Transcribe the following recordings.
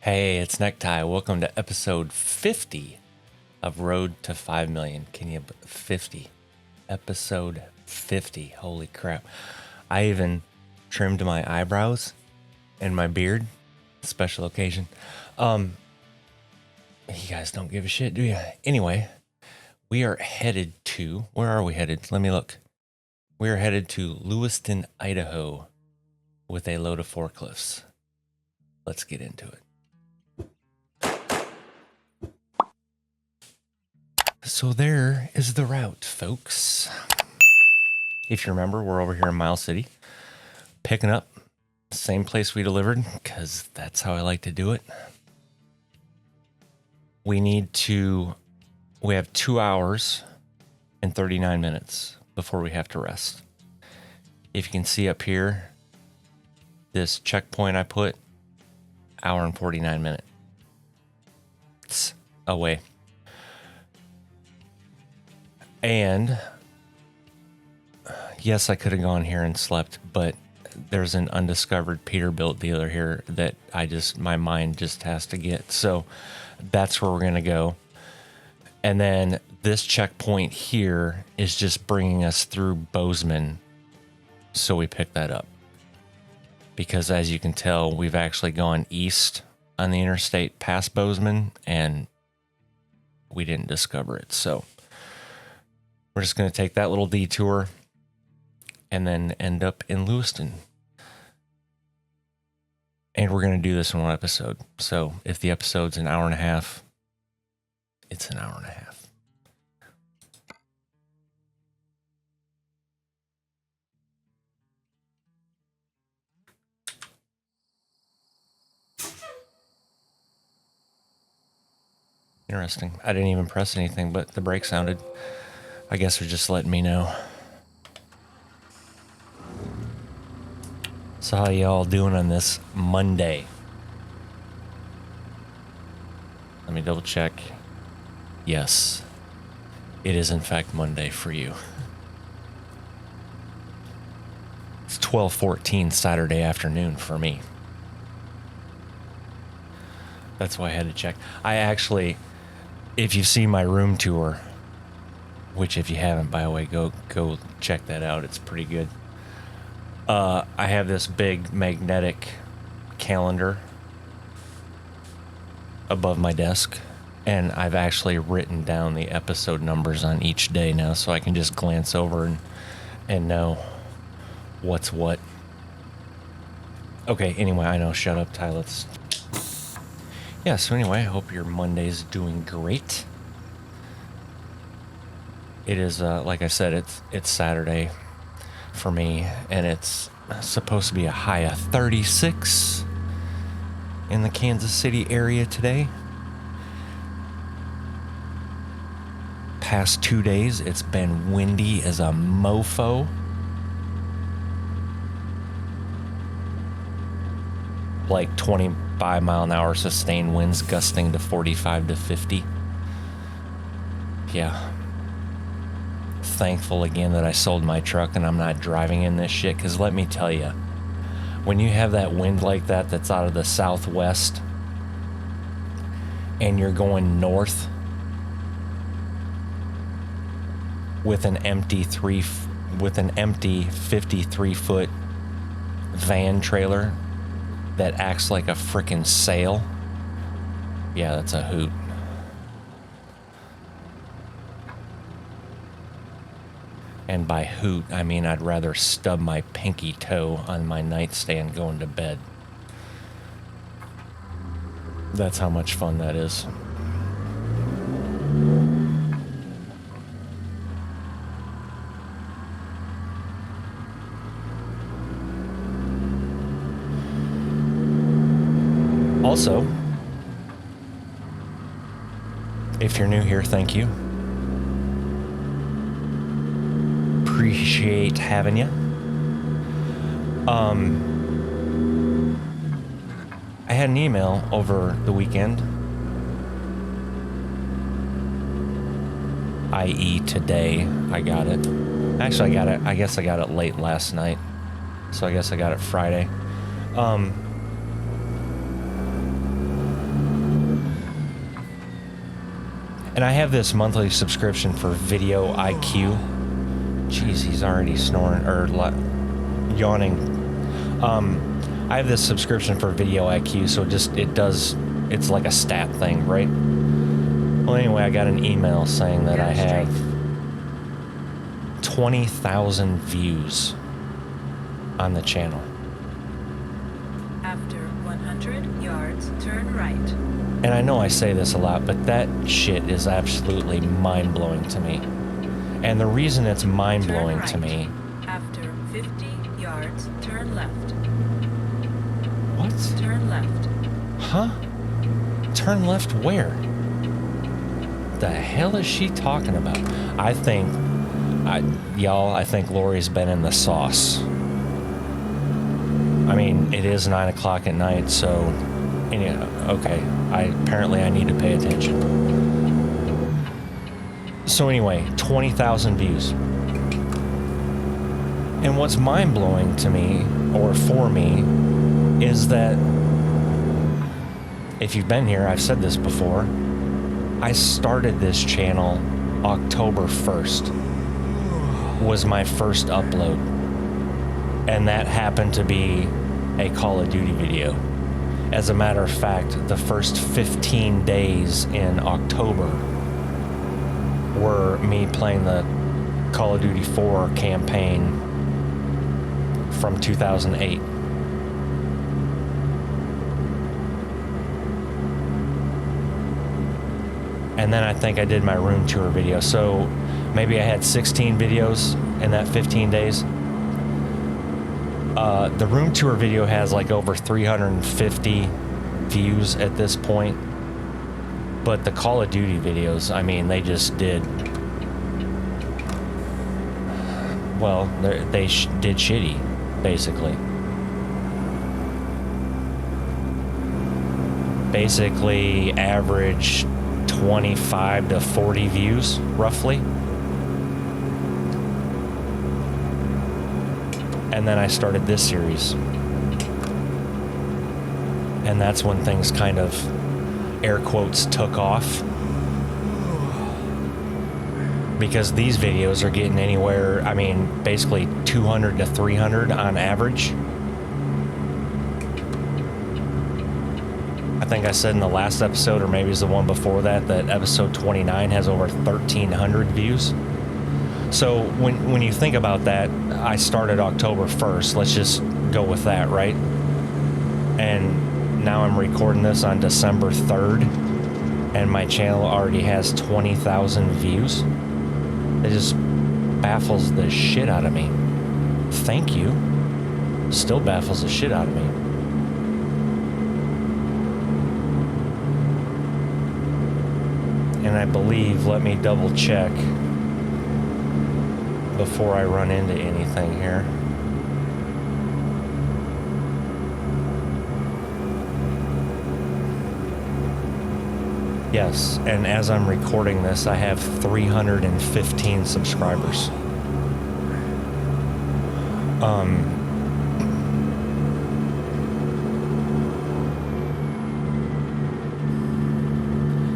Hey, it's Necktie. Welcome to episode 50 of Road to 5 Million. Can you 50? Episode 50. Holy crap. I even trimmed my eyebrows and my beard. Special occasion. You guys don't give a shit, do you? Anyway, we are headed to, where are we headed? Let me look. We are headed to Lewiston, Idaho with a load of forklifts. Let's get into it. So there is the route, folks. If you remember, we're over here in Miles City, picking up same place we delivered, because that's how I like to do it. We have 2 hours and 39 minutes before we have to rest. If you can see up here, this checkpoint I put, hour and 49 minutes away. And yes, I could have gone here and slept, but there's an undiscovered Peterbilt dealer here that my mind just has to get. So that's where we're going to go. And then this checkpoint here is just bringing us through Bozeman. So we pick that up. Because as you can tell, we've actually gone east on the interstate past Bozeman and we didn't discover it. So we're just going to take that little detour and then end up in Lewiston. And we're going to do this in one episode. So if the episode's an hour and a half, it's an hour and a half. Interesting. I didn't even press anything, but the brake sounded. I guess they're just letting me know. So how y'all doing on this Monday? Let me double check. Yes, it is in fact Monday for you. It's 12:14 Saturday afternoon for me. That's why I had to check. I actually, if you've seen my room tour, which if you haven't, by the way, go check that out. It's pretty good. I have this big magnetic calendar above my desk, and I've actually written down the episode numbers on each day now, so I can just glance over and know what's what. Okay, anyway, I know. Shut up, Ty. Yeah, so anyway, I hope your Monday's doing great. It is, like I said, it's Saturday for me, and it's supposed to be a high of 36 in the Kansas City area today. Past 2 days, it's been windy as a mofo. Like 25 mile an hour sustained winds gusting to 45 to 50. Yeah. Thankful again that I sold my truck and I'm not driving in this shit, because let me tell you, when you have that wind like that that's out of the southwest and you're going north with an empty 53-foot van trailer that acts like a frickin' sail, yeah, that's a hoot. And by hoot, I mean I'd rather stub my pinky toe on my nightstand going to bed. That's how much fun that is. Also, if you're new here, thank you. Appreciate having you. I had an email over the weekend, i.e. today. I got it. Actually, I guess I got it late last night, so I guess I got it Friday. And I have this monthly subscription for Video IQ. Jeez, he's already snoring or yawning. I have this subscription for Video IQ, so it's like a stat thing, right? Well, anyway, I got an email saying that I have 20,000 views on the channel. After 100 yards, turn right. And I know I say this a lot, but that shit is absolutely mind-blowing to me. And the reason it's mind-blowing to me... After 50 yards, turn left. What? Turn left. Huh? Turn left where? The hell is she talking about? I think Lori's been in the sauce. I mean, it is 9 o'clock at night, so okay. Apparently I need to pay attention. So anyway, 20,000 views. And what's mind-blowing to me, or for me, is that if you've been here, I've said this before, I started this channel October 1st was my first upload. And that happened to be a Call of Duty video. As a matter of fact, the first 15 days in October were me playing the Call of Duty 4 campaign from 2008. And then I think I did my room tour video. So maybe I had 16 videos in that 15 days. The room tour video has like over 350 views at this point. But the Call of Duty videos, I mean, they just did... Well, they did shitty, basically. Basically, average 25 to 40 views, roughly. And then I started this series. And that's when things kind of, air quotes, took off. Because these videos are getting anywhere, I mean, basically 200 to 300 on average. I think I said in the last episode, or maybe it's the one before that, that episode 29 has over 1,300 views. So when you think about that, I started October 1st. Let's just go with that, right? And now I'm recording this on December 3rd, and my channel already has 20,000 views. It just baffles the shit out of me. Thank you. Still baffles the shit out of me. And I believe, let me double check before I run into anything here. Yes, and as I'm recording this, I have 315 subscribers.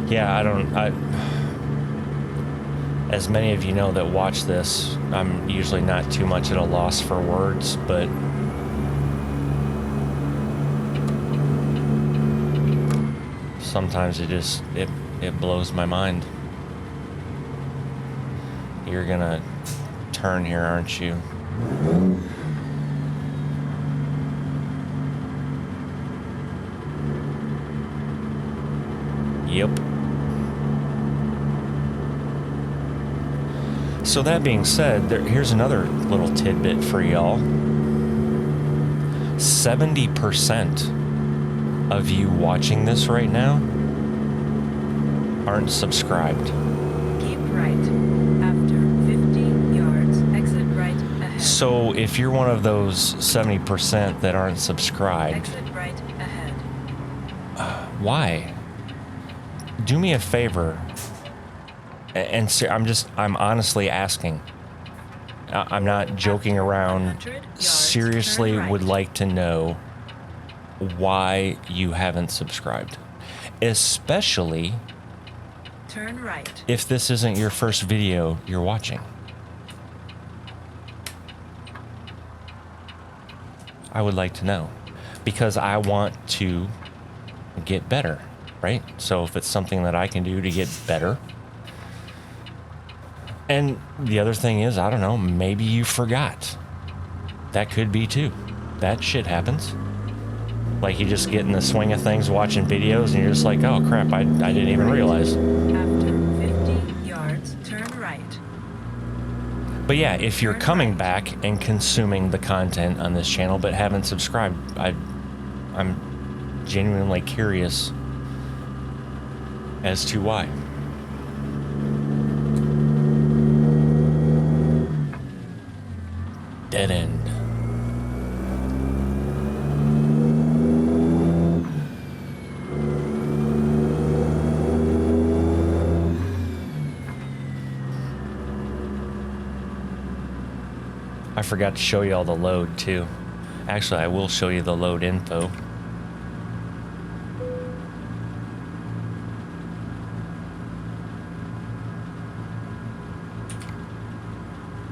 Yeah, as many of you know that watch this, I'm usually not too much at a loss for words, but sometimes it blows my mind. You're gonna turn here, aren't you? Yep. So that being said, here's another little tidbit for y'all. 70% of you watching this right now aren't subscribed. Keep right. After 50 yards, exit right ahead. So if you're one of those 70% that aren't subscribed, exit right ahead. Why? Do me a favor. And I'm honestly asking. I'm not joking around. Seriously would like to know why you haven't subscribed. Especially turn right. if this isn't your first video you're watching. I would like to know, because I want to get better, right? So if it's something that I can do to get better. And the other thing is, I don't know, maybe you forgot. That could be too. That shit happens. Like you just get in the swing of things watching videos and you're just like, oh crap, I didn't even realize. After 50 yards, turn right. But yeah, if you're coming back and consuming the content on this channel but haven't subscribed, I'm genuinely curious as to why. Dead end. I forgot to show you all the load too. Actually, I will show you the load info.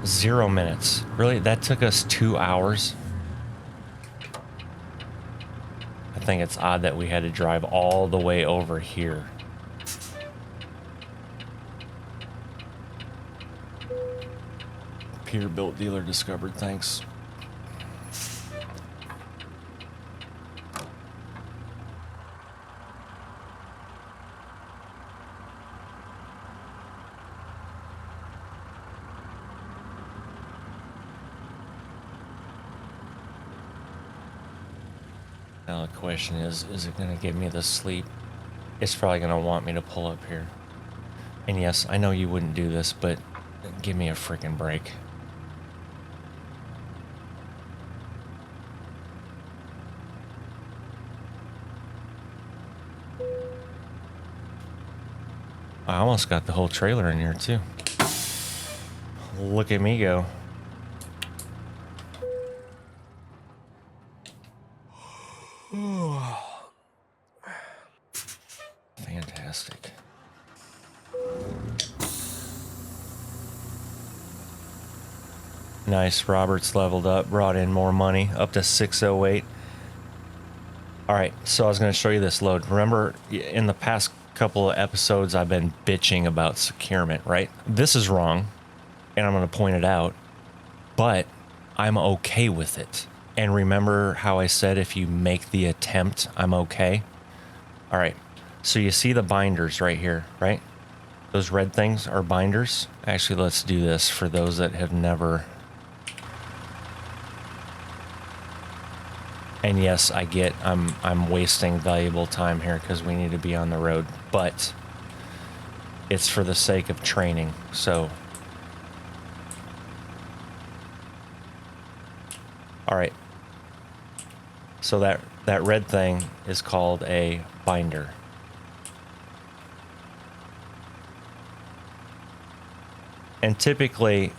Zero minutes. Really? That took us 2 hours? I think it's odd that we had to drive all the way over here. Peterbilt dealer discovered, thanks. Now the question is it going to give me the sleep? It's probably going to want me to pull up here. And yes, I know you wouldn't do this, but give me a freaking break. I almost got the whole trailer in here too. Look at me go. Fantastic. Nice, Robert's leveled up, brought in more money, up to 608. All right, so I was going to show you this load. Remember, in the past couple of episodes, I've been bitching about securement, right? This is wrong, and I'm going to point it out, but I'm okay with it. And remember how I said if you make the attempt, I'm okay? All right, so you see the binders right here, right? Those red things are binders. Actually, let's do this for those that have never... And yes, I get I'm wasting valuable time here because we need to be on the road, but it's for the sake of training. So, all right. So that red thing is called a binder. And typically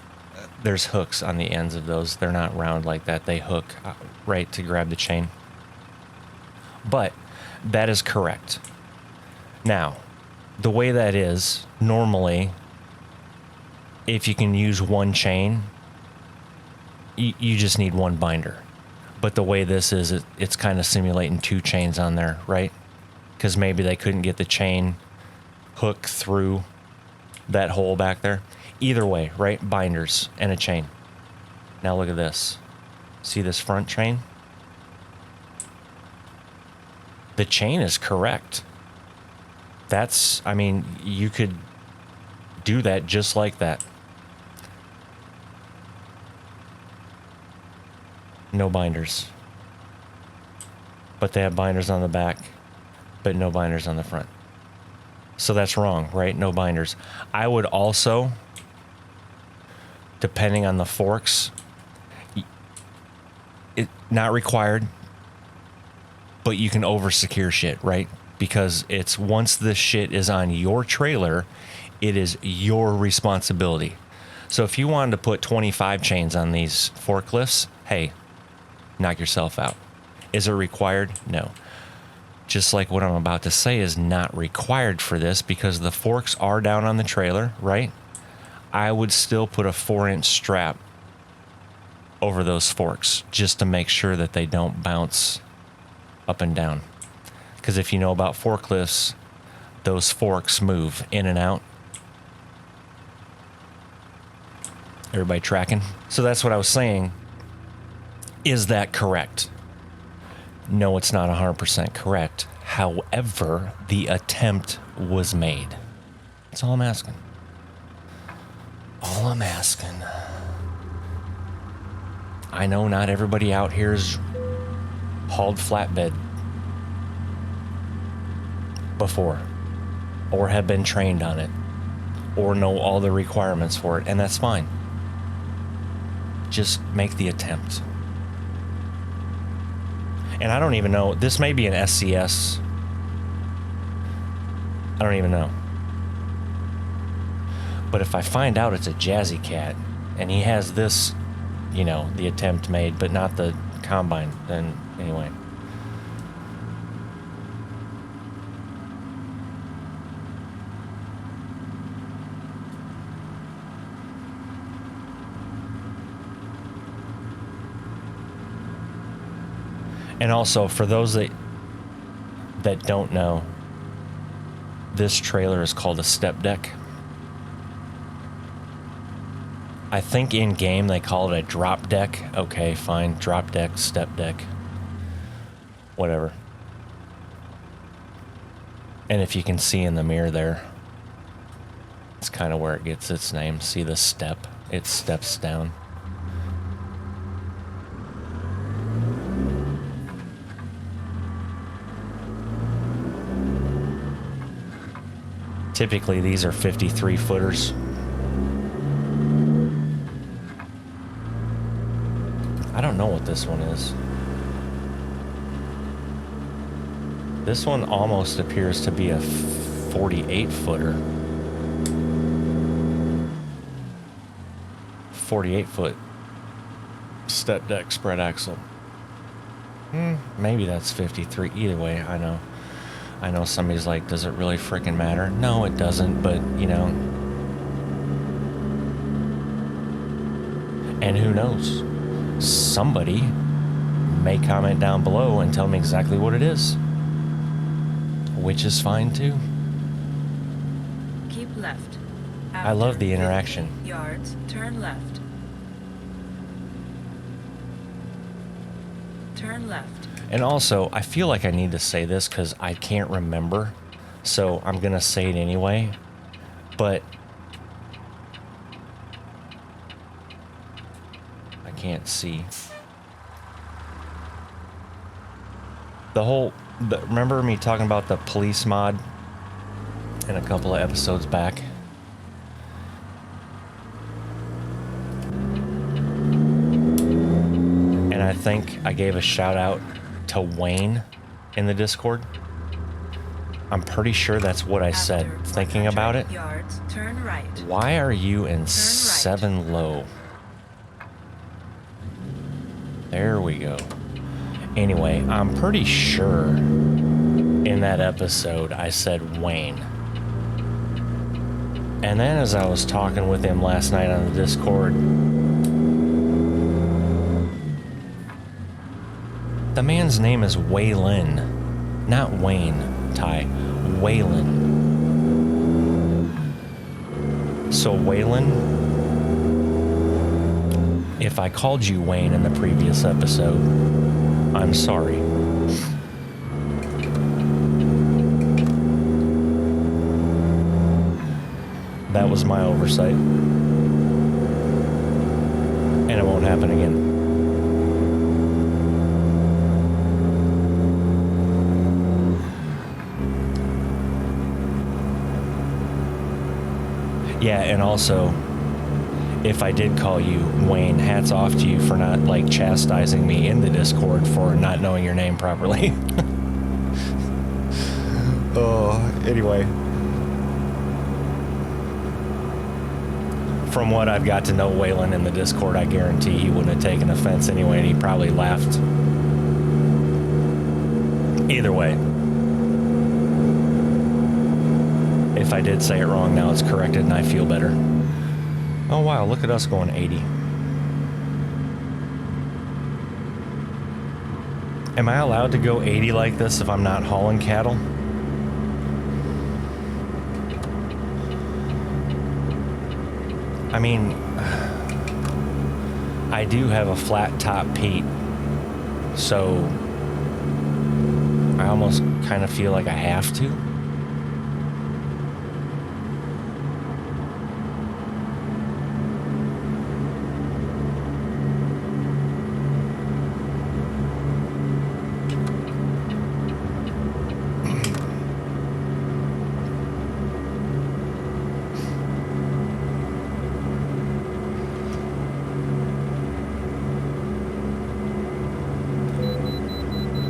there's hooks on the ends of those. They're not round like that. They hook right to grab the chain. But that is correct. Now, the way that is, normally, if you can use one chain, you just need one binder. But the way this is, it's kind of simulating two chains on there, right? Because maybe they couldn't get the chain hook through that hole back there. Either way, right? Binders and a chain. Now look at this. See this front chain? The chain is correct. That's, I mean, you could do that just like that. No binders. But they have binders on the back, but no binders on the front. So that's wrong, right? No binders. I would also, depending on the forks, it not required, but you can over secure shit, right? Because it's once this shit is on your trailer, it is your responsibility. So if you wanted to put 25 chains on these forklifts, hey, knock yourself out. Is it required? No. just like what I'm about to say, is not required for this because the forks are down on the trailer, right? I would still put a 4-inch strap over those forks just to make sure that they don't bounce up and down. Because if you know about forklifts, those forks move in and out. Everybody tracking? So that's what I was saying. Is that correct? No, it's not 100% correct. However, the attempt was made. That's all I'm asking. All I'm asking. I know not everybody out here's hauled flatbed before, or have been trained on it, or know all the requirements for it, and that's fine. Just make the attempt. And I don't even know, this may be an SCS. I don't even know. But if I find out it's a Jazzy Cat, and he has this, you know, the attempt made, but not the combine, then anyway. And also, for those that don't know, this trailer is called a step deck. I think in game they call it a drop deck. Okay, fine. Drop deck, step deck. Whatever. And if you can see in the mirror there, it's kind of where it gets its name. See the step? It steps down. Typically, these are 53 footers. I don't know what this one is. This one almost appears to be a 48 footer. 48 foot step deck spread axle. Maybe that's 53. Either way, I know somebody's like, does it really freaking matter? No, it doesn't, but, you know. And who knows? Somebody may comment down below and tell me exactly what it is. Which is fine, too. Keep left. I love the interaction. Yards, turn left. Turn left. And also, I feel like I need to say this because I can't remember. So I'm going to say it anyway. But I can't see. Remember me talking about the police mod in a couple of episodes back? And I think I gave a shout out to Wayne in the Discord. I'm pretty sure that's what I said, thinking about it. Yards, turn right. Why are you in 7 low? There we go. Anyway, I'm pretty sure in that episode I said Wayne. And then as I was talking with him last night on the Discord, the man's name is Waylon, not Wayne, Ty. Waylon. So Waylon, if I called you Wayne in the previous episode, I'm sorry. That was my oversight. And it won't happen again. Yeah, and also, if I did call you Wayne, hats off to you for not, like, chastising me in the Discord for not knowing your name properly. Oh, anyway. From what I've got to know Waylon in the Discord, I guarantee he wouldn't have taken offense anyway, and he probably laughed. Either way. if I did say it wrong, now it's corrected and I feel better. Oh wow, look at us going 80. Am I allowed to go 80 like this if I'm not hauling cattle? I mean, I do have a flat top Pete, so I almost kind of feel like I have to.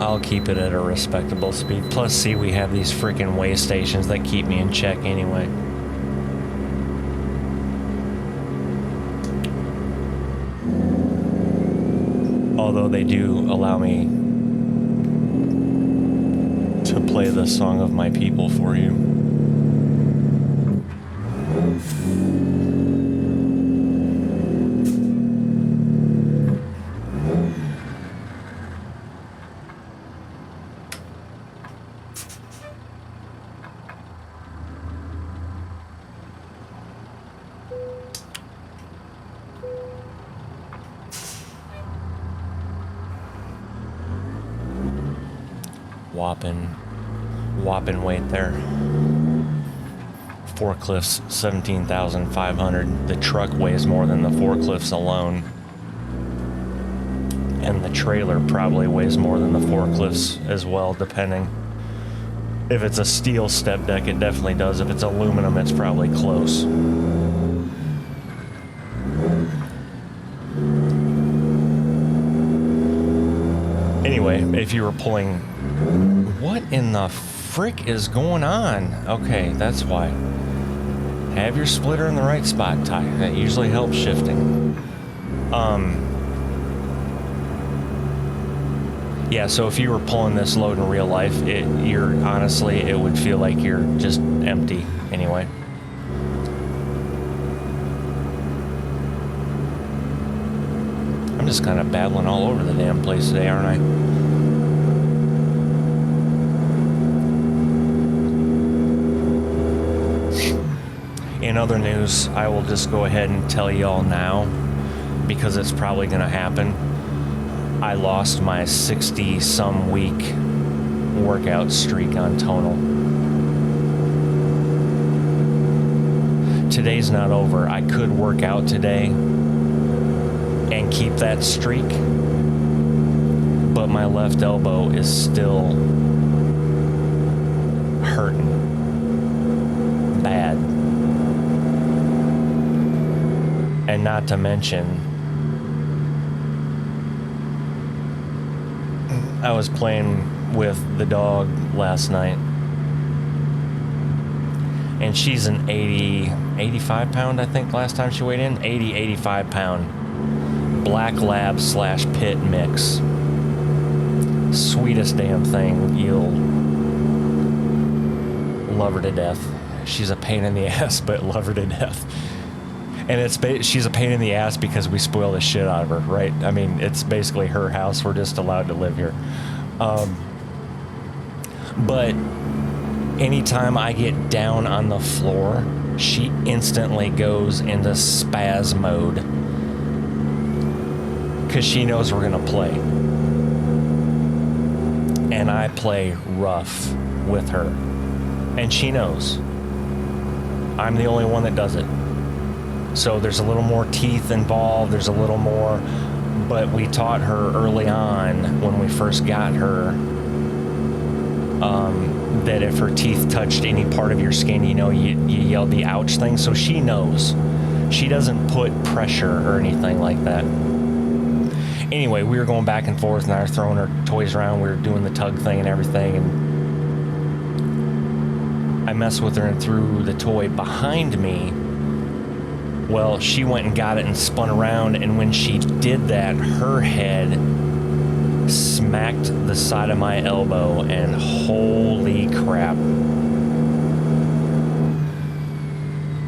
I'll keep it at a respectable speed. Plus, see, we have these freaking way stations that keep me in check anyway. Although they do allow me to play the Song of My People for you. Whopping weight there. Forklifts 17,500. The truck weighs more than the forklifts alone, and the trailer probably weighs more than the forklifts as well, depending. If it's a steel step deck, it definitely does. If it's aluminum, it's probably close. Anyway, if you were pulling... What in the frick is going on? Okay, that's why. Have your splitter in the right spot, Ty. That usually helps shifting. Yeah, so if you were pulling this load in real life, honestly, it would feel like you're just empty anyway. I'm just kind of battling all over the damn place today, aren't I? In other news, I will just go ahead and tell y'all now, because it's probably going to happen. I lost my 60-some week workout streak on Tonal. Today's not over. I could work out today and keep that streak, but my left elbow is still hurting bad. And not to mention, I was playing with the dog last night, and she's an 85 pound, I think last time she weighed in, 85 pound black lab / pit mix. Sweetest damn thing. You'll love her to death. She's a pain in the ass, but love her to death. And she's a pain in the ass because we spoil the shit out of her, right? I mean, it's basically her house. We're just allowed to live here. But anytime I get down on the floor, she instantly goes into spaz mode because she knows we're going to play. And I play rough with her. And she knows. I'm the only one that does it. So there's a little more teeth involved, there's a little more, but we taught her early on when we first got her that if her teeth touched any part of your skin, you yelled the ouch thing, so she knows. She doesn't put pressure or anything like that. Anyway, we were going back and forth and I was throwing her toys around, we were doing the tug thing and everything, and I messed with her and threw the toy behind me. Well, she went and got it and spun around, and when she did that, her head smacked the side of my elbow, and holy crap.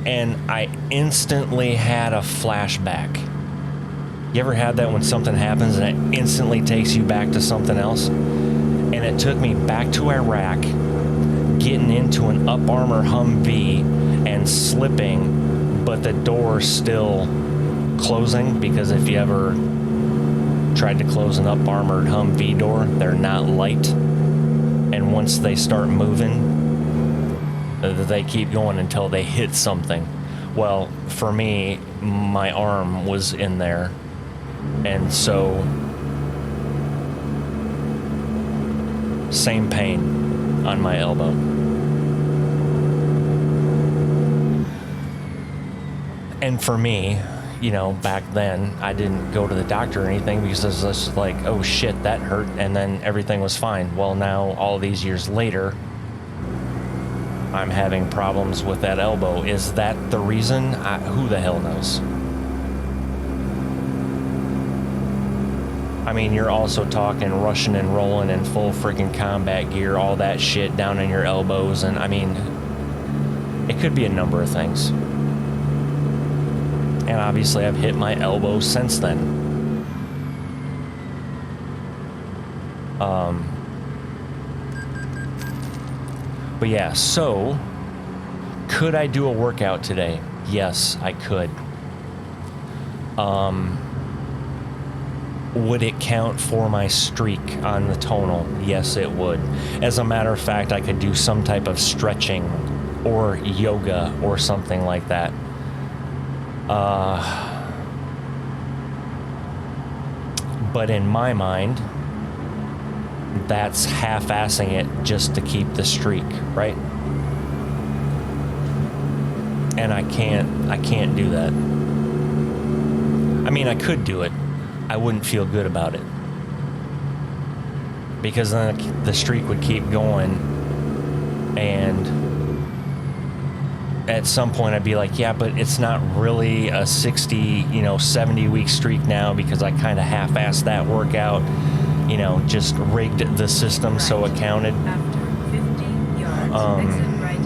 and I instantly had a flashback. You ever had that when something happens and it instantly takes you back to something else? And it took me back to Iraq, getting into an Up Armor Humvee and slipping, but the door's still closing, because if you ever tried to close an Up Armored Humvee door, they're not light. And once they start moving, they keep going until they hit something. Well, for me, my arm was in there, and so same pain on my elbow. And for me, you know, back then, I didn't go to the doctor or anything because I was just like, oh shit, that hurt, and then everything was fine. Well, now, all these years later, I'm having problems with that elbow. Is that the reason? Who the hell knows? I mean, you're also talking rushing and rolling in full freaking combat gear, all that shit down in your elbows, and I mean, it could be a number of things. And obviously I've hit my elbow since then. But yeah, so could I do a workout today? Yes, I could. Would it count for my streak on the tonal? Yes, it would. As a matter of fact, I could do some type of stretching or yoga or something like that. But in my mind, that's half-assing it just to keep the streak, right? And I can't do that. I mean, I could do it. I wouldn't feel good about it, because then the streak would keep going, and at some point I'd be like, yeah, but it's not really a 70 week streak now, because I kind of half-assed that workout, you know, just rigged the system right, so it counted. After 50 yards, exit right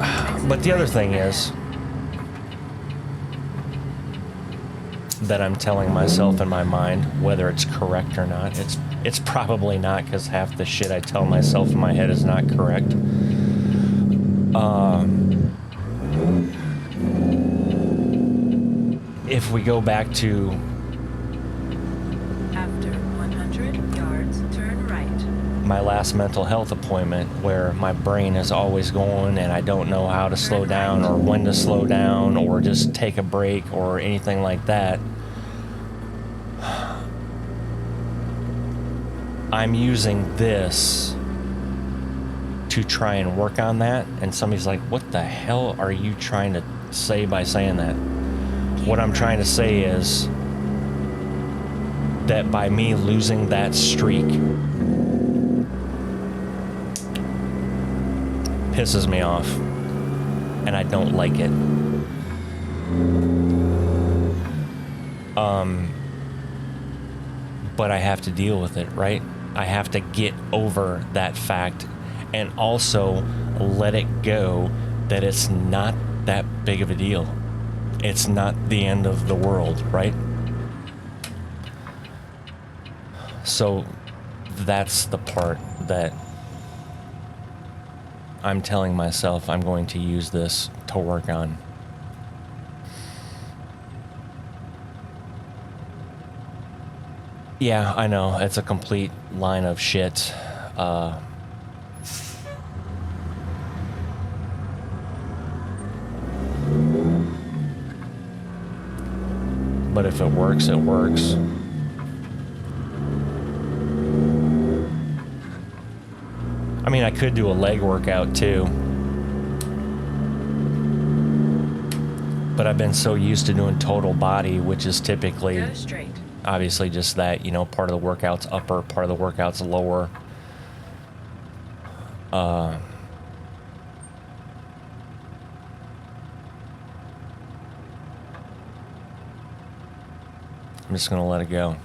ahead. But the other thing is that I'm telling myself in my mind, whether it's correct or not, it's probably not, because half the shit I tell myself in my head is not correct. If we go back to after 100 yards, turn right. My last mental health appointment, where my brain is always going and I don't know how to slow down or when to slow down or just take a break or anything like that, I'm using this to try and work on that. And somebody's like, what the hell are you trying to say by saying that? What I'm trying to say is that by me losing that streak pisses me off, and I don't like it. But I have to deal with it, right? I have to get over that fact and also let it go that it's not that big of a deal. It's not the end of the world, right? So that's the part that I'm telling myself I'm going to use this to work on. Yeah, I know, it's a complete line of shit. But if it works, it works. I mean, I could do a leg workout too. But I've been so used to doing total body, which is typically Go straight. obviously just that, you know, part of the workout's upper, part of the workout's lower. I'm just gonna let it go.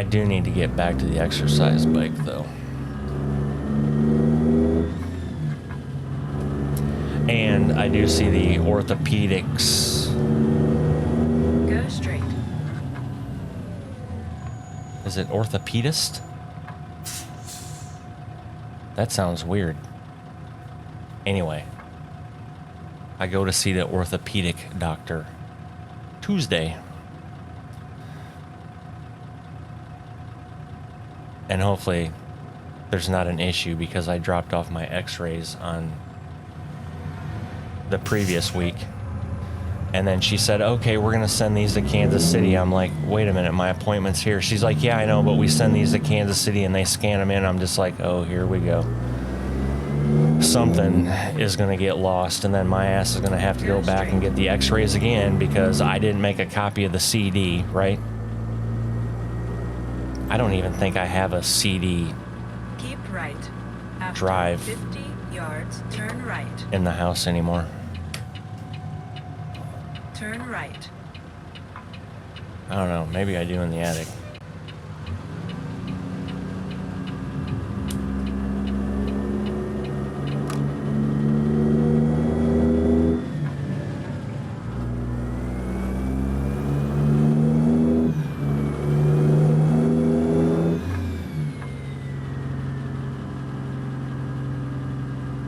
do need to get back to the exercise bike, though. And I do see the orthopedics. Go straight. Is it orthopedist? That sounds weird. Anyway, I go to see the orthopedic doctor Tuesday. And hopefully there's not an issue because I dropped off my x-rays on the previous week. And then she said, okay, we're going to send these to Kansas City. I'm like, wait a minute, my appointment's here. She's like, yeah, I know, but we send these to Kansas City and they scan them in. I'm just like, oh, here we go. Something is going to get lost, and then my ass is going to have to go back and get the x-rays again because I didn't make a copy of the CD, right? I don't even think I have a CD Keep right. After drive 50 yards, turn right. in the house anymore. Turn right. I don't know. Maybe I do in the attic.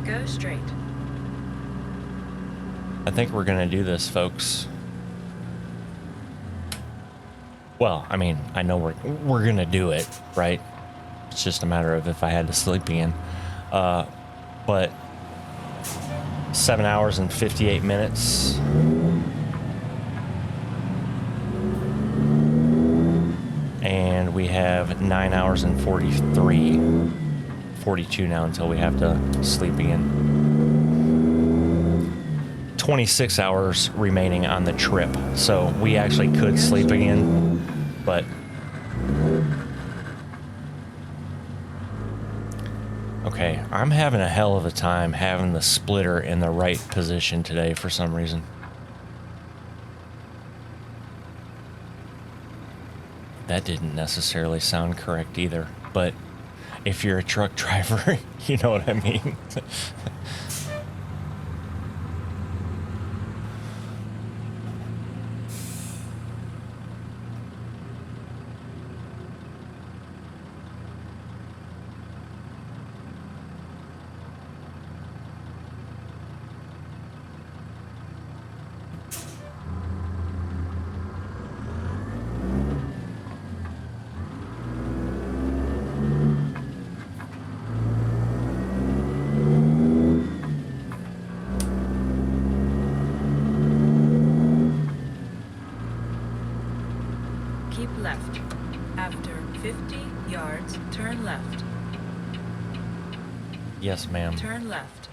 Go straight. I think we're going to do this, folks. Well, I mean, I know we're going to do it, right? It's just a matter of if I had to sleep again. But 7 hours and 58 minutes. And we have 9 hours and 42 now until we have to sleep again. 26 hours remaining on the trip, so we actually could sleep again, but okay, I'm having a hell of a time having the splitter in the right position today for some reason. That didn't necessarily sound correct either, but if you're a truck driver, you know what I mean. Keep left. After 50 yards, turn left. Yes, ma'am. Turn left.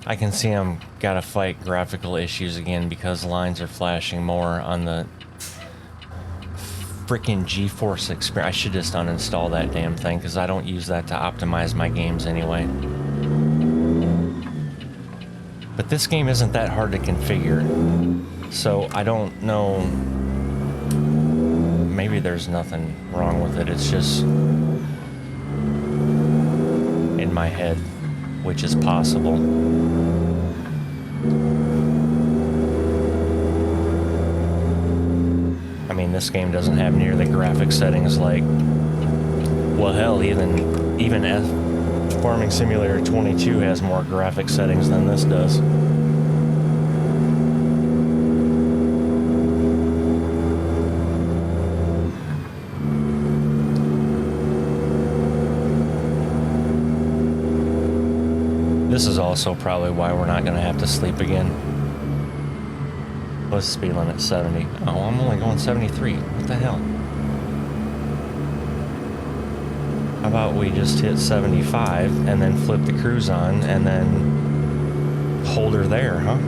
I can see I'm gotta fight graphical issues again because lines are flashing more on the freaking GeForce experience. I should just uninstall that damn thing because I don't use that to optimize my games anyway. But this game isn't that hard to configure, so I don't know. Maybe there's nothing wrong with it. It's just in my head, which is possible. I mean, this game doesn't have near the graphic settings like, well, hell, even Farming Simulator 22 has more graphic settings than this does. This is also probably why we're not going to have to sleep again. What's the speed limit? 70. Oh, I'm only going 73. What the hell? How about we just hit 75 and then flip the cruise on and then hold her there, huh?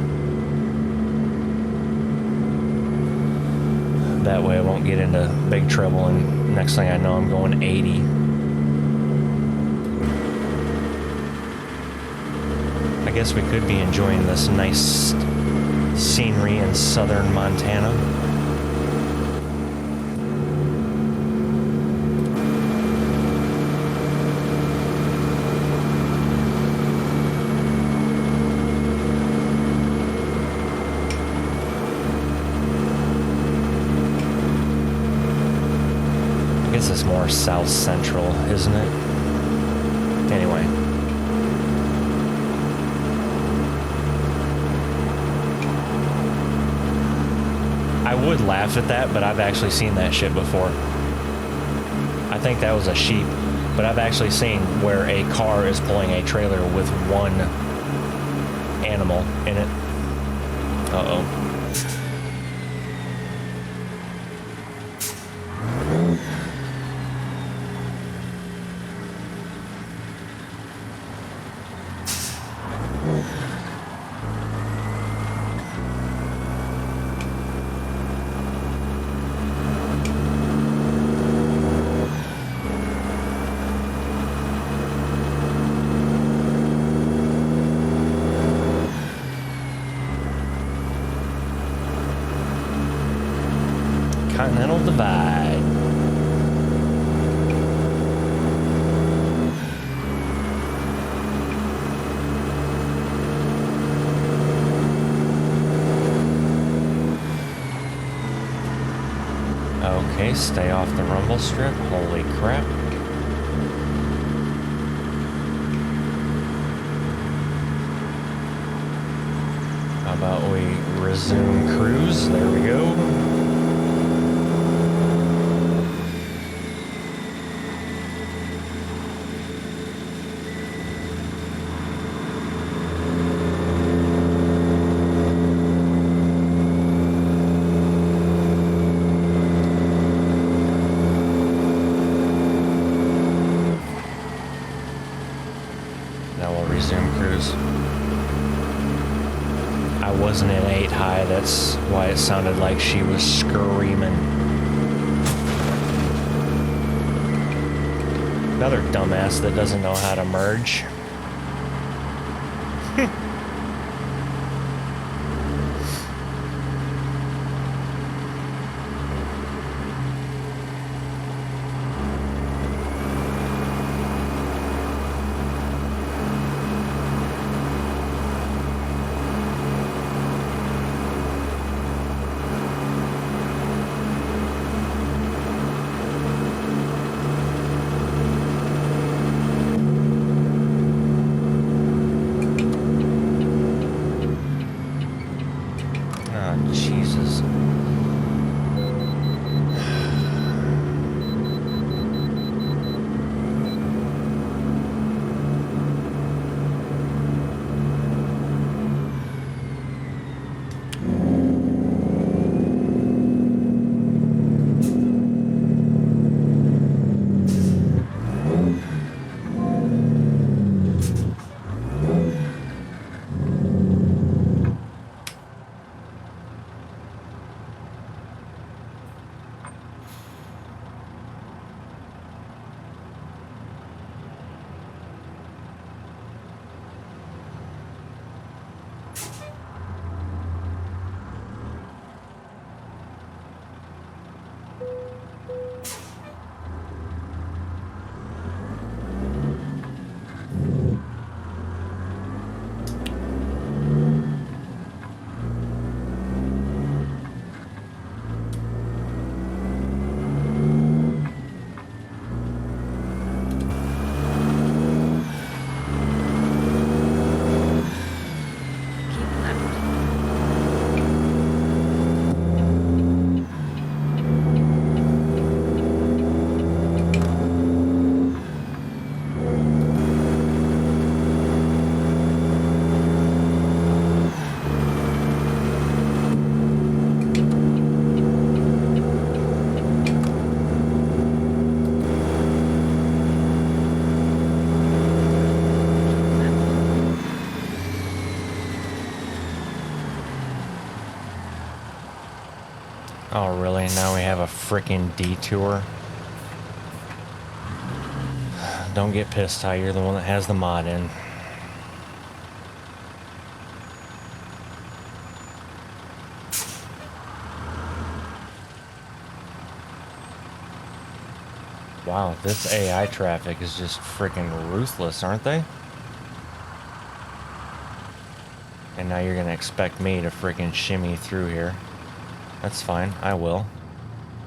That way I won't get into big trouble and next thing I know I'm going 80. guess we could be enjoying this nice scenery in southern Montana. I guess it's more south central, isn't it? Anyway. I would laugh at that, but I've actually seen that shit before. I think that was a sheep, but I've actually seen where a car is pulling a trailer with one animal in it. Uh-oh. Continental Divide. Okay, stay off the rumble strip. Holy crap. How about we resume cruise? There we go. I wasn't in 8 high, that's why it sounded like she was screaming. Another dumbass that doesn't know how to merge. Oh, really? Now we have a freaking detour? Don't get pissed, Ty. You're the one that has the mod in. Wow, this AI traffic is just freaking ruthless, aren't they? And now you're gonna expect me to freaking shimmy through here. That's fine, I will.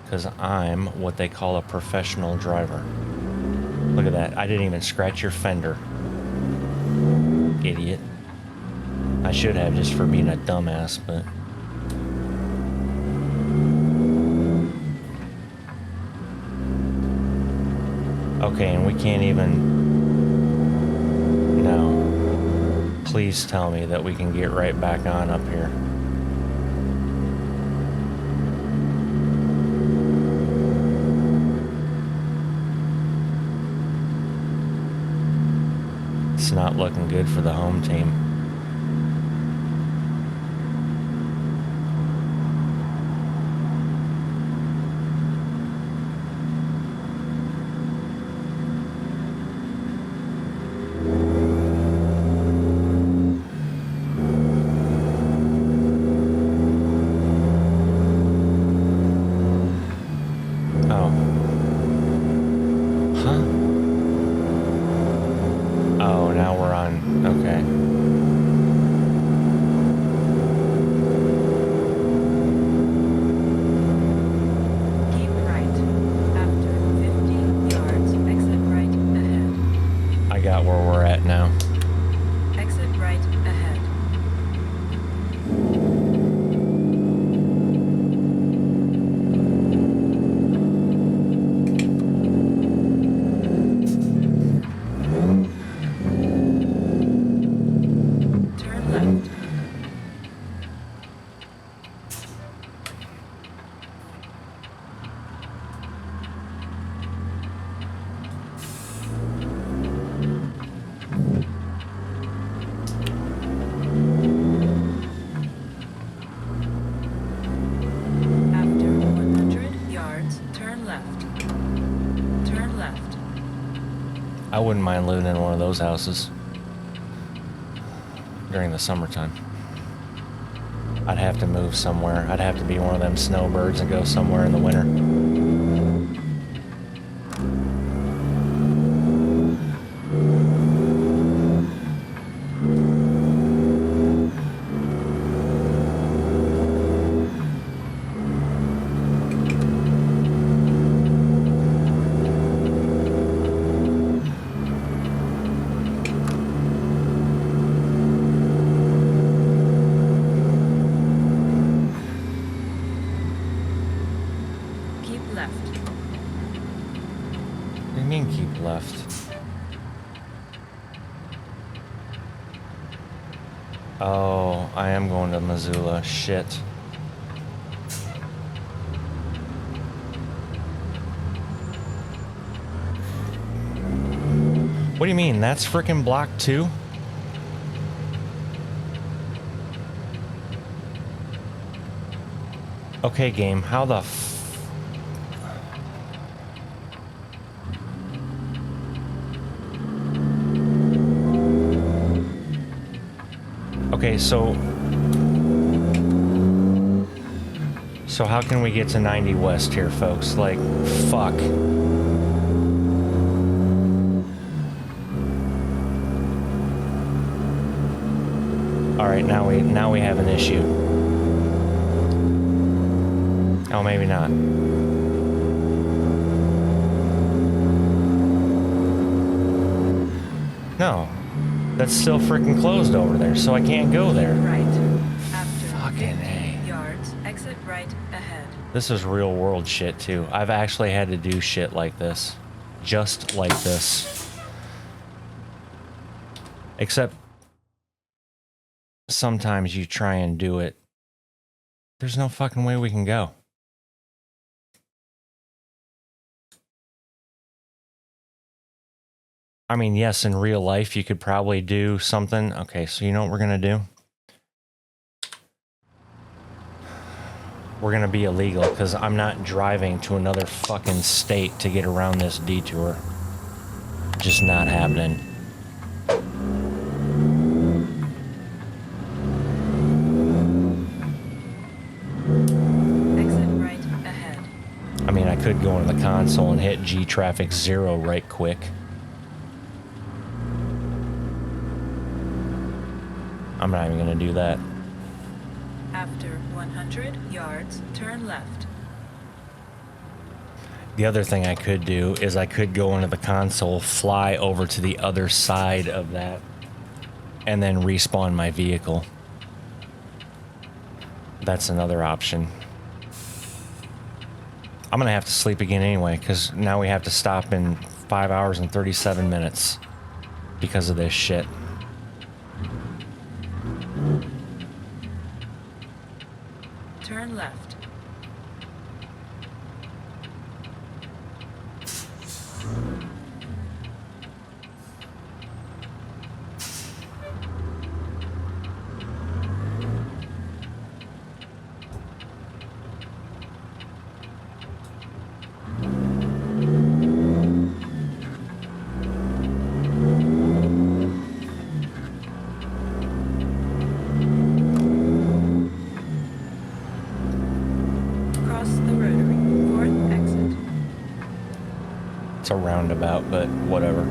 Because I'm what they call a professional driver. Look at that, I didn't even scratch your fender. Idiot. I should have, just for being a dumbass, but... Okay, and we can't even... No. Please tell me that we can get right back on up here. It's not looking good for the home team. I wouldn't mind living in one of those houses during the summertime. I'd have to move somewhere. I'd have to be one of them snowbirds and go somewhere in the winter. Oh, I am going to Missoula. Shit. What do you mean? That's frickin' block 2? Okay, game. How the Okay, so how can we get to 90 West here, folks? Like, fuck. All right, now we have an issue. Oh, maybe not. No. That's still freaking closed over there, so I can't go there. Right. After fucking A. Yards, exit right ahead. This is real world shit too. I've actually had to do shit like this. Just like this. Except sometimes you try and do it. There's no fucking way we can go. I mean, yes, in real life, you could probably do something. Okay, so you know what we're going to do? We're going to be illegal because I'm not driving to another fucking state to get around this detour. Just not happening. Exit right ahead. I mean, I could go into the console and hit G traffic 0 right quick. I'm not even gonna do that. After 100 yards, turn left. The other thing I could do is I could go into the console, fly over to the other side of that, and then respawn my vehicle. That's another option. I'm gonna have to sleep again anyway, because now we have to stop in 5 hours and 37 minutes because of this shit. Turn left. A roundabout, but whatever.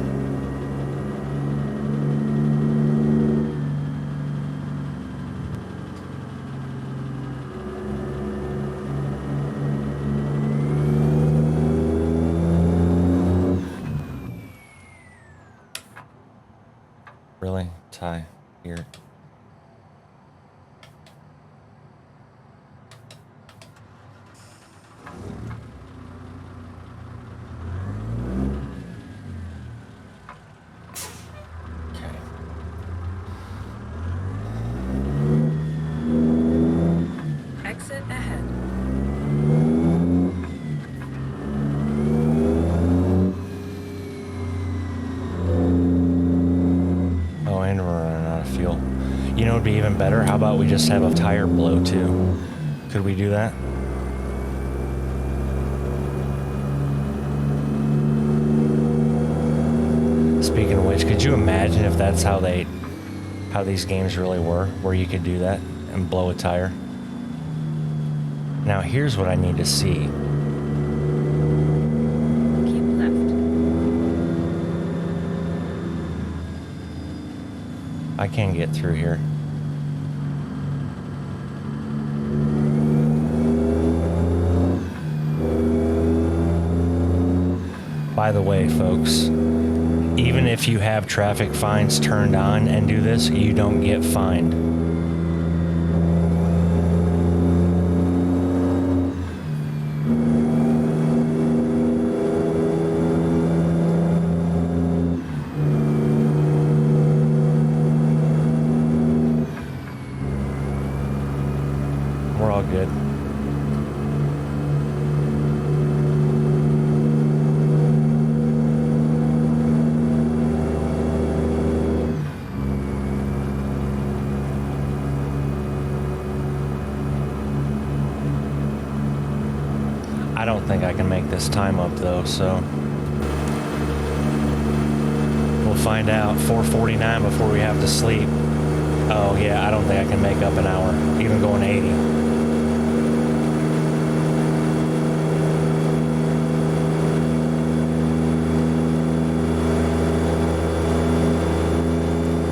Really? Tie here. Be even better. How about we just have a tire blow too? Could we do that? Speaking of which, could you imagine if that's how these games really were, where you could do that and blow a tire? Now here's what I need to see. Keep left. I can get through here. By the way, folks, even if you have traffic fines turned on and do this, you don't get fined. We're all good. I don't think I can make this time up though, so we'll find out. 4:49 before we have to sleep. Oh yeah, I don't think I can make up an hour, even going 80.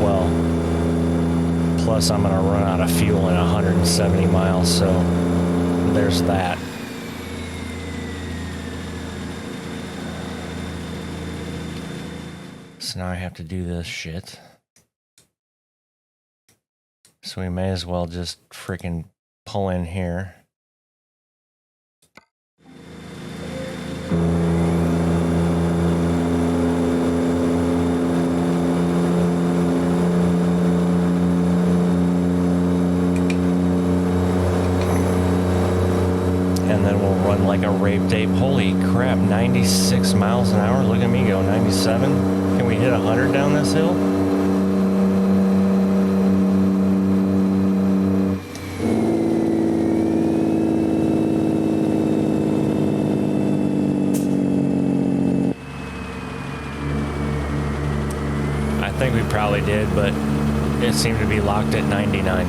Well, plus I'm gonna run out of fuel in 170 miles, so there's that. So now I have to do this shit. So we may as well just freaking pull in here. And then we'll run like a rape tape. Holy crap, 96 miles an hour. Look at me go, 97. Can we hit 100 down this hill? I think we probably did, but it seemed to be locked at 99.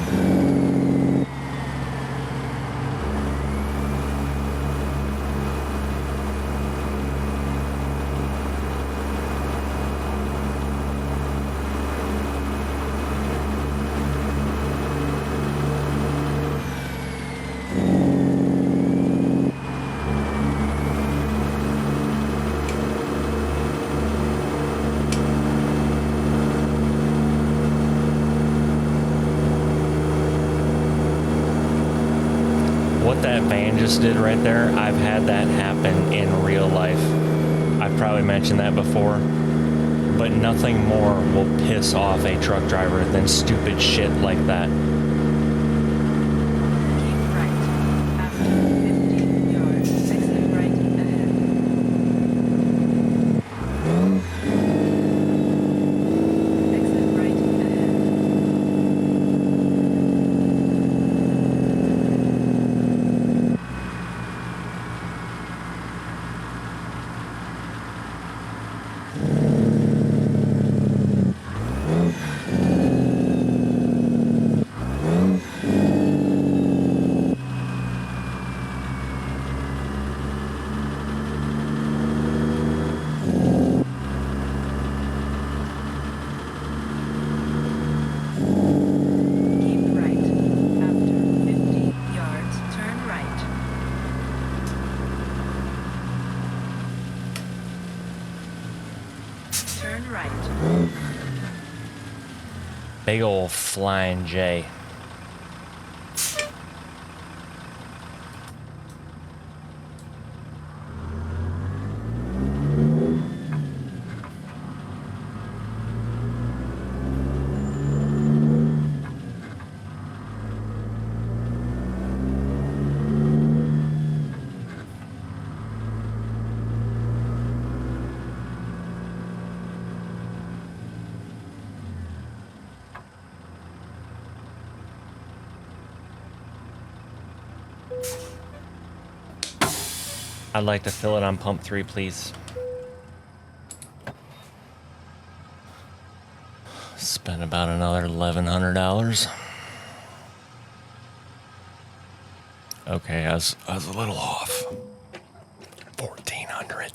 just did right there, I've had that happen in real life. I've probably mentioned that before, but nothing more will piss off a truck driver than stupid shit like that. Keep right. After 50 yards, exit right ahead. Exit right ahead. Keep right. After 50 yards, turn right. Turn right. Big ol' flying J. I'd like to fill it on pump 3, please. Spent about another $1,100. Okay, I was a little off. 1,400.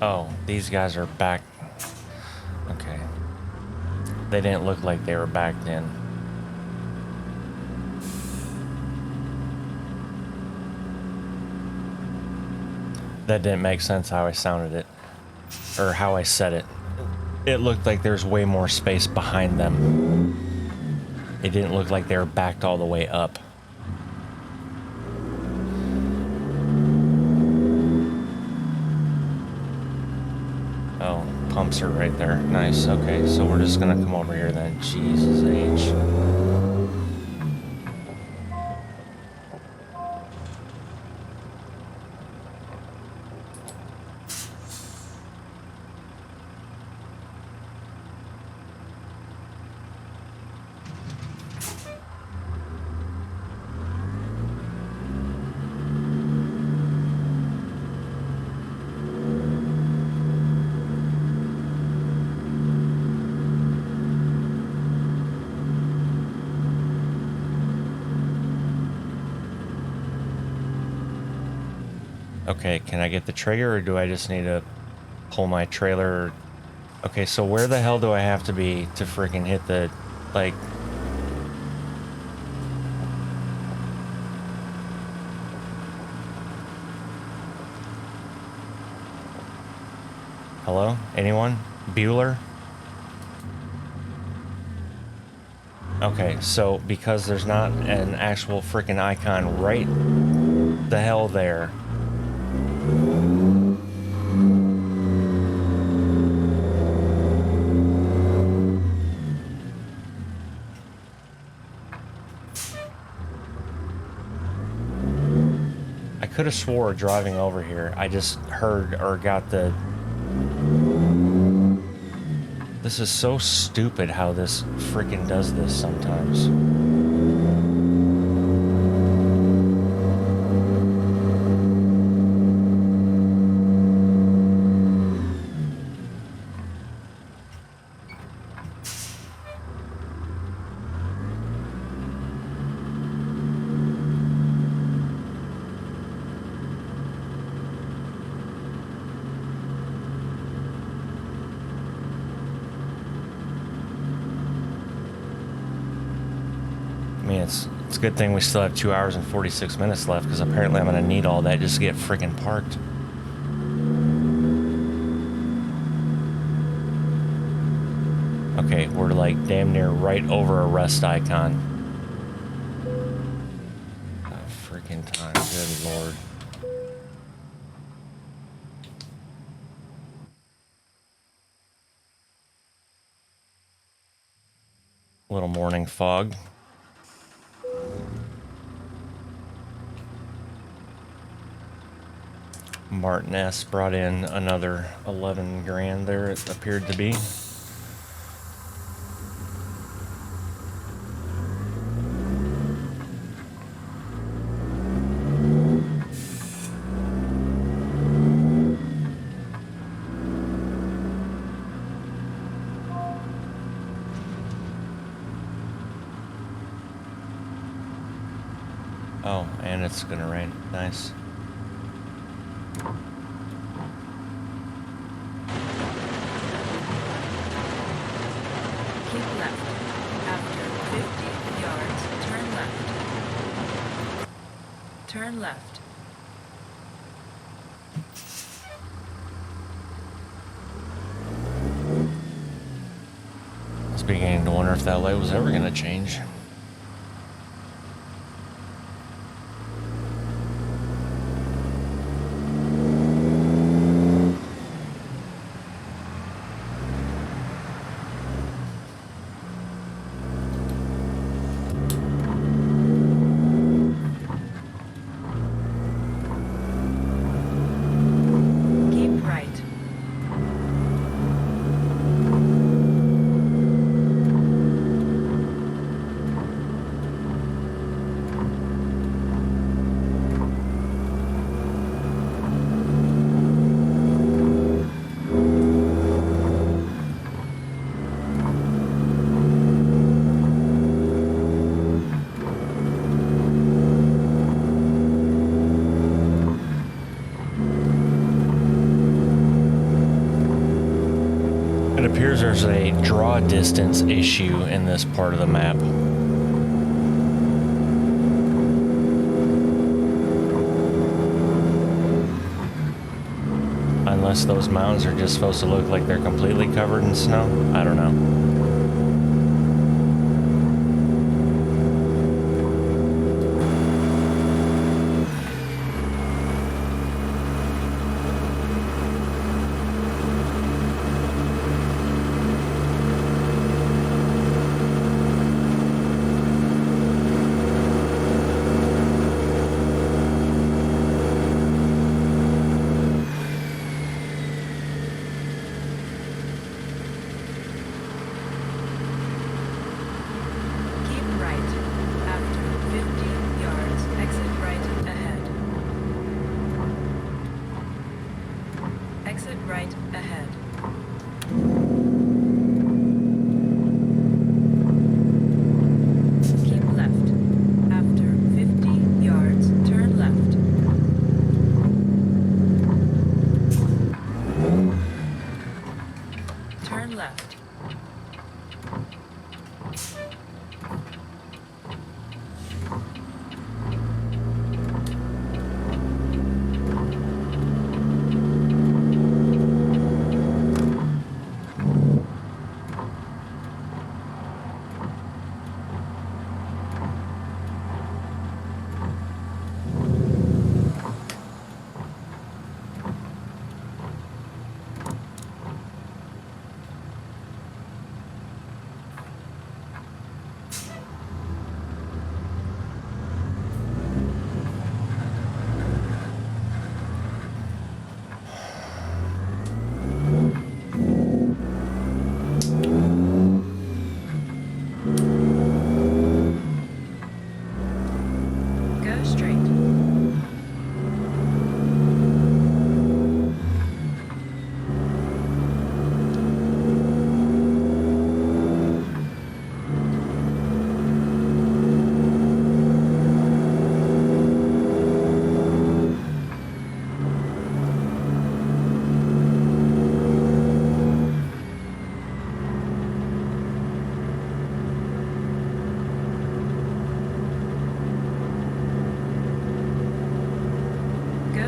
Oh, these guys are back. Okay. They didn't look like they were backed in. That didn't make sense how I sounded it. Or how I said it. It looked like there's way more space behind them. It didn't look like they were backed all the way up. Oh, pumps are right there. Nice. Okay, so we're just gonna come over here then. Jesus H. Okay, can I get the trigger or do I just need to pull my trailer? Okay, so where the hell do I have to be to freaking hit the, like... Hello? Anyone? Bueller? Okay, so because there's not an actual freaking icon right the hell there. I could have swore driving over here, I just heard or got the... This is so stupid how this freaking does this sometimes. It's a good thing we still have 2 hours and 46 minutes left, because apparently I'm going to need all that just to get freaking parked. Okay, we're like damn near right over a rest icon. Oh, freaking time, good lord. Little morning fog. Martin S. brought in another 11 grand there, it appeared to be. Oh, and it's gonna rain. Nice. Keep left. After 50 yards, turn left. Turn left. I was beginning to wonder if that light was ever gonna change. Keep right. It appears there's a draw distance issue in this part of the map. Unless those mountains are just supposed to look like they're completely covered in snow. I don't know.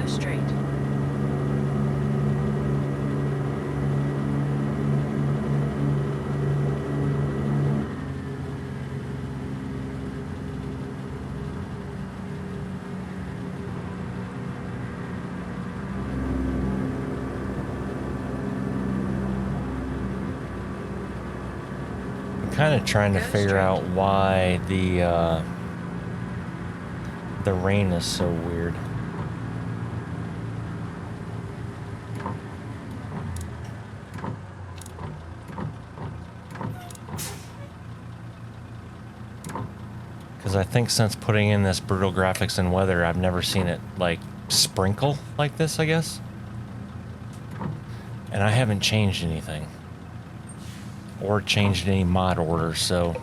Go straight. Kind of trying to figure out why the rain is so weird. Because I think since putting in this brutal graphics and weather, I've never seen it like sprinkle like this, I guess. And I haven't changed anything. Or changed any mod orders, so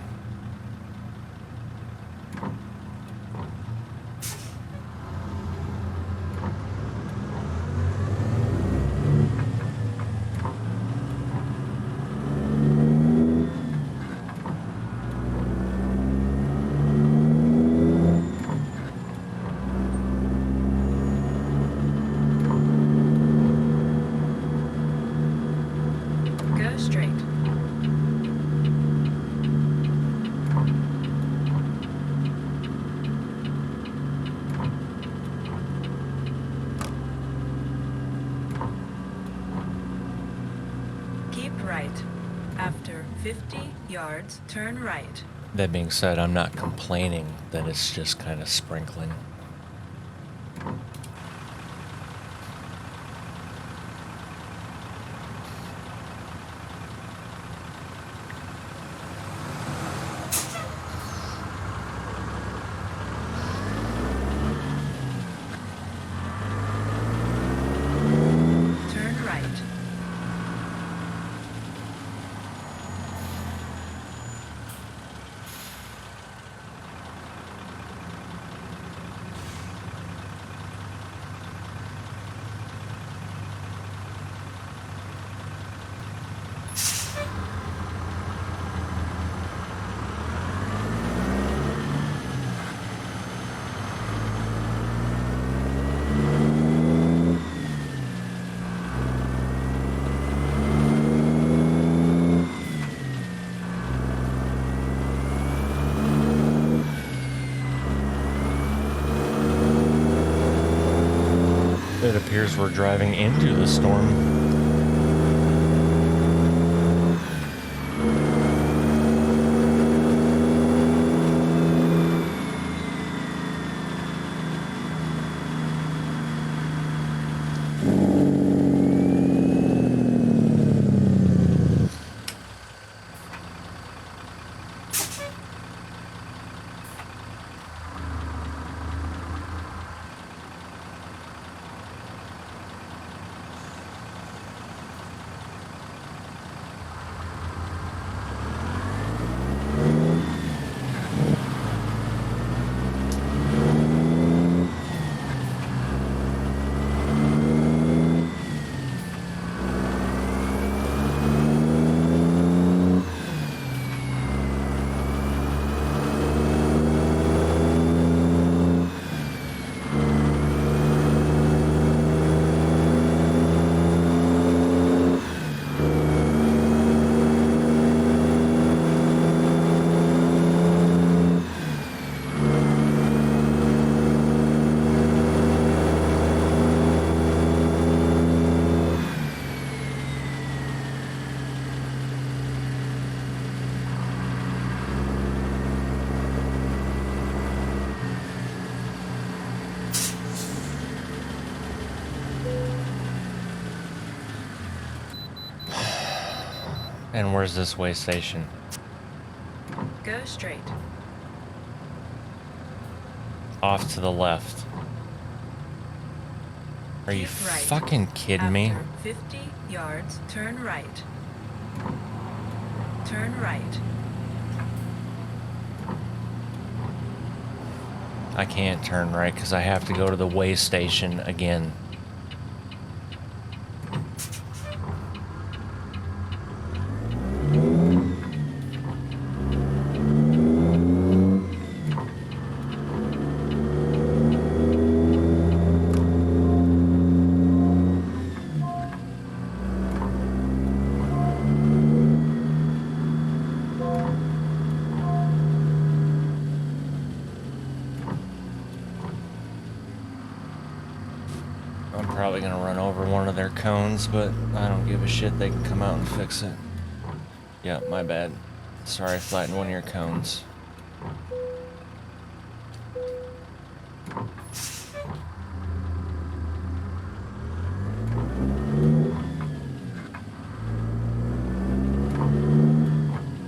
Go straight. Keep right. After 50 yards, turn right. that being said, I'm not complaining that it's just kind of sprinkling. Turn right. It appears we're driving into the storm. And where's this way station? Go straight. Off to the left. Are you Keep right. fucking kidding me? After 50 yards, turn right. Turn right. I can't turn right because I have to go to the way station again. I'm probably gonna run over one of their cones, but I don't give a shit. They can come out and fix it. Yeah, my bad. Sorry, I flattened one of your cones.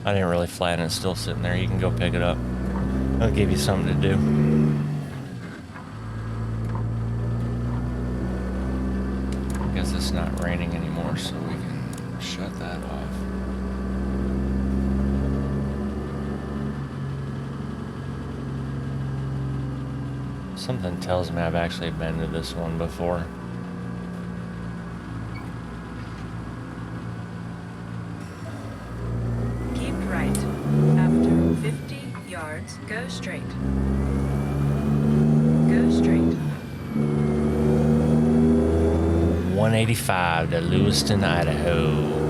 I didn't really flatten it, it's still sitting there. You can go pick it up. I'll give you something to do. I guess it's not raining anymore, so we can shut that off. Something tells me I've actually been to this one before. Keep right. After 50 yards, go straight. Go straight. 185 to Lewiston, Idaho.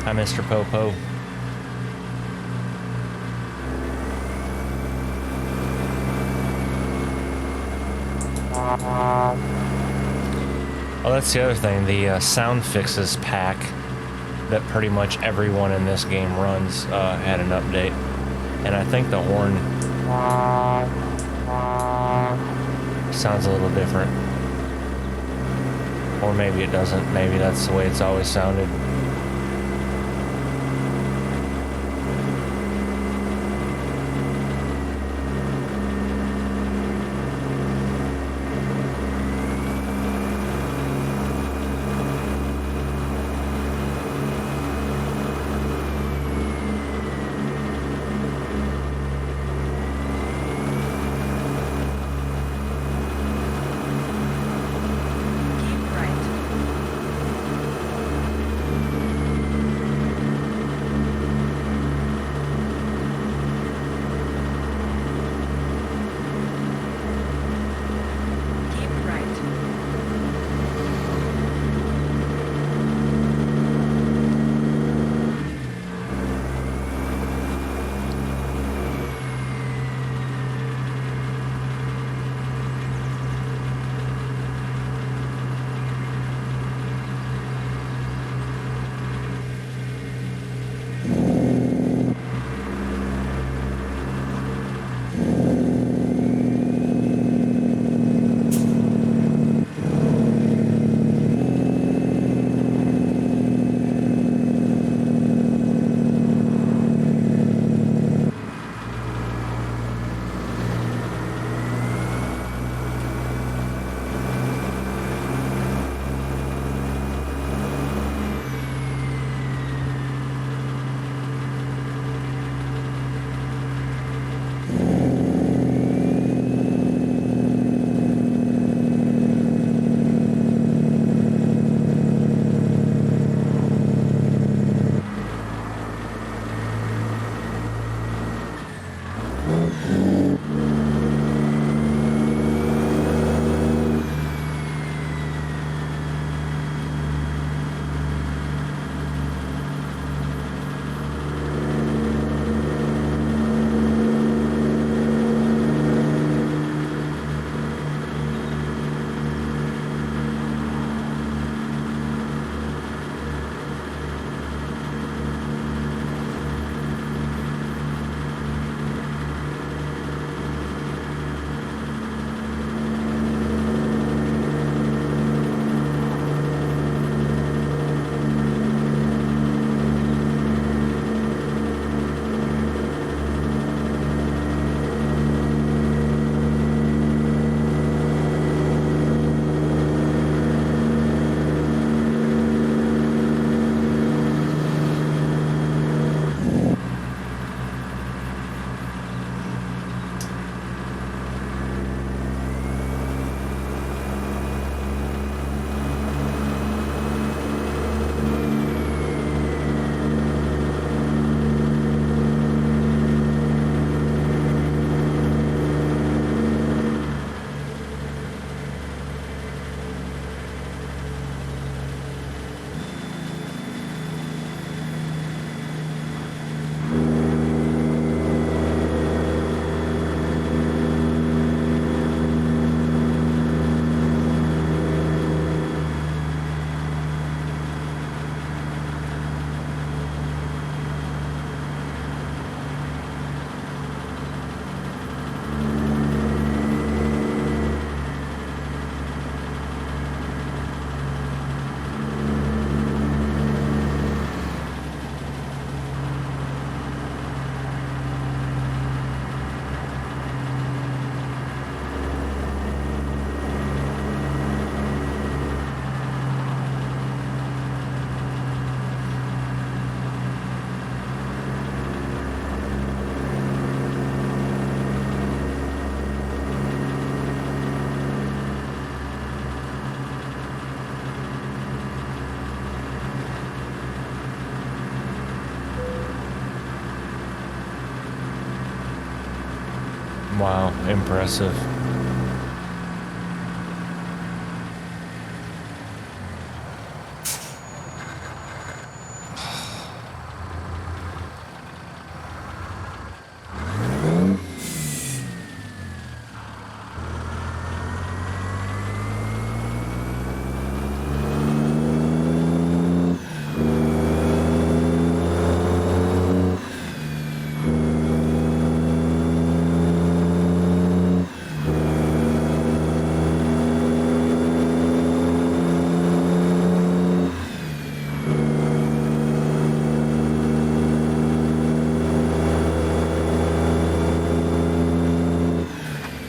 Hi, Mr. Popo. Oh, that's the other thing. The sound fixes pack that pretty much everyone in this game runs had an update. And I think the horn sounds a little different. Or maybe it doesn't. Maybe that's the way it's always sounded. Wow, impressive.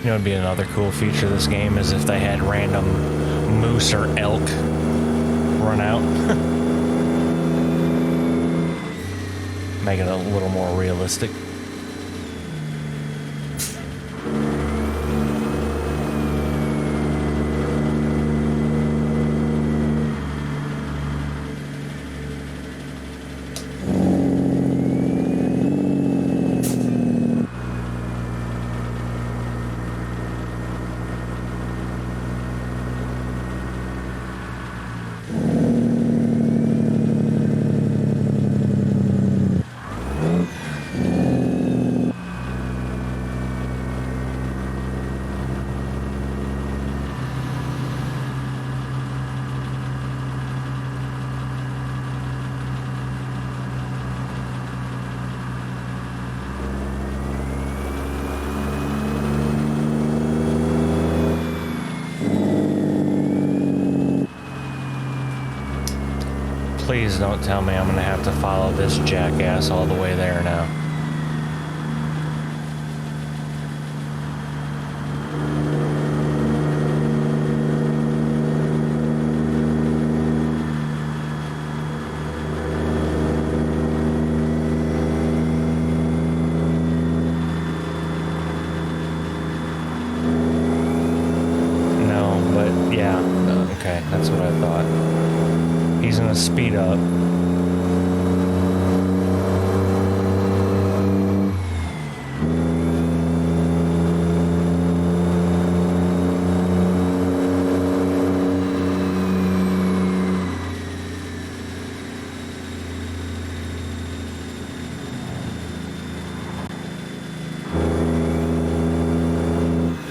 You know, it'd be another cool feature of this game is if they had random moose or elk run out. Make it a little more realistic. Please don't tell me I'm gonna have to follow this jackass all the way there now. No, but yeah, okay, that's what I thought. He's gonna speed up.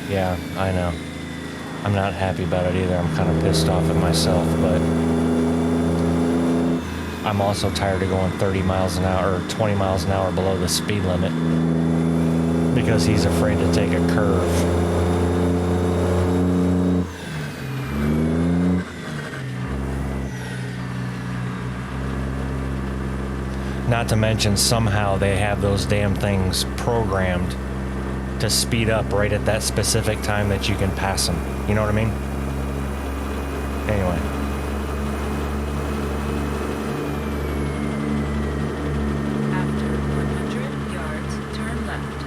Yeah, I know. I'm not happy about it either. I'm kind of pissed off at myself, but I'm also tired of going 30 miles an hour or 20 miles an hour below the speed limit because he's afraid to take a curve. Not to mention somehow they have those damn things programmed to speed up right at that specific time that you can pass them. You know what I mean? Anyway. After 100 yards, turn left.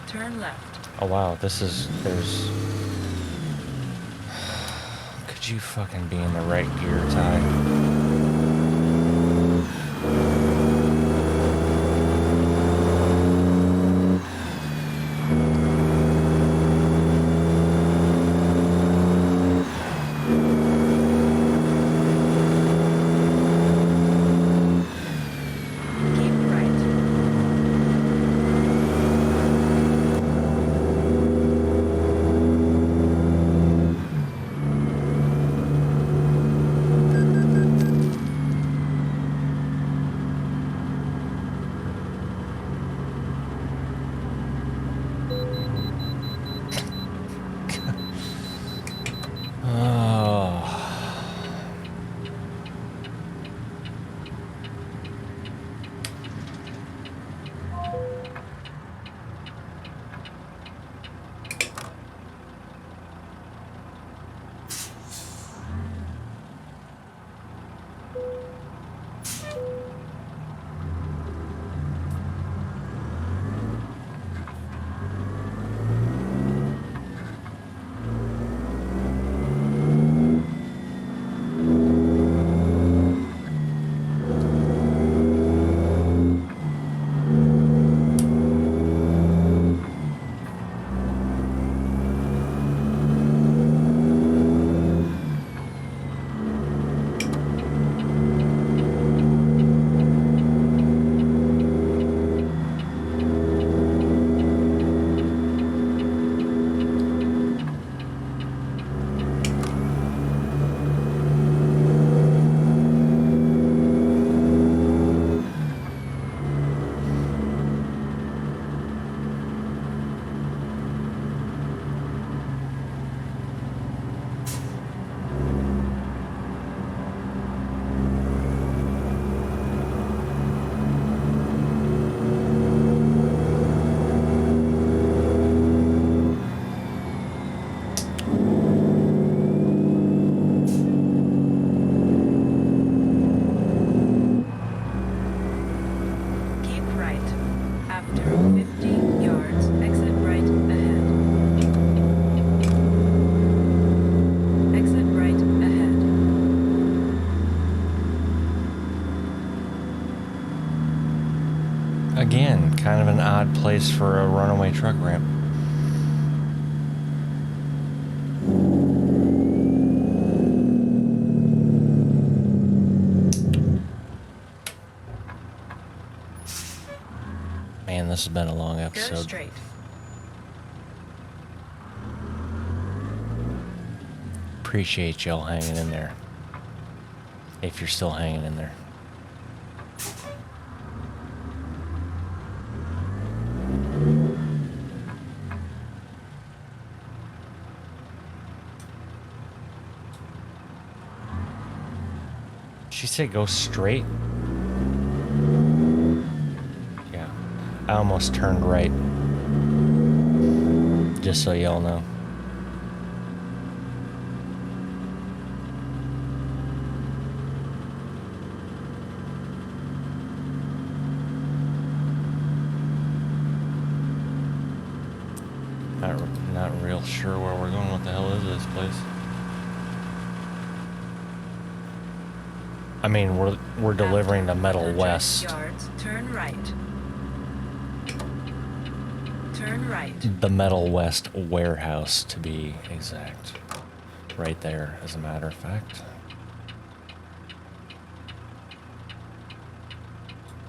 Turn left. Oh wow, there's... Could you fucking be in the right gear, Ty? Again, kind of an odd place for a runaway truck ramp. Man, this has been a long Go episode. straight. Appreciate y'all hanging in there. If you're still hanging in there. She said go straight? Yeah. I almost turned right. Just so y'all know. Not real sure where we're going. What the hell is this place? I mean, we're delivering to Metal 100 West. Yards, turn right. Turn right. The Metal West warehouse, to be exact. Right there, as a matter of fact.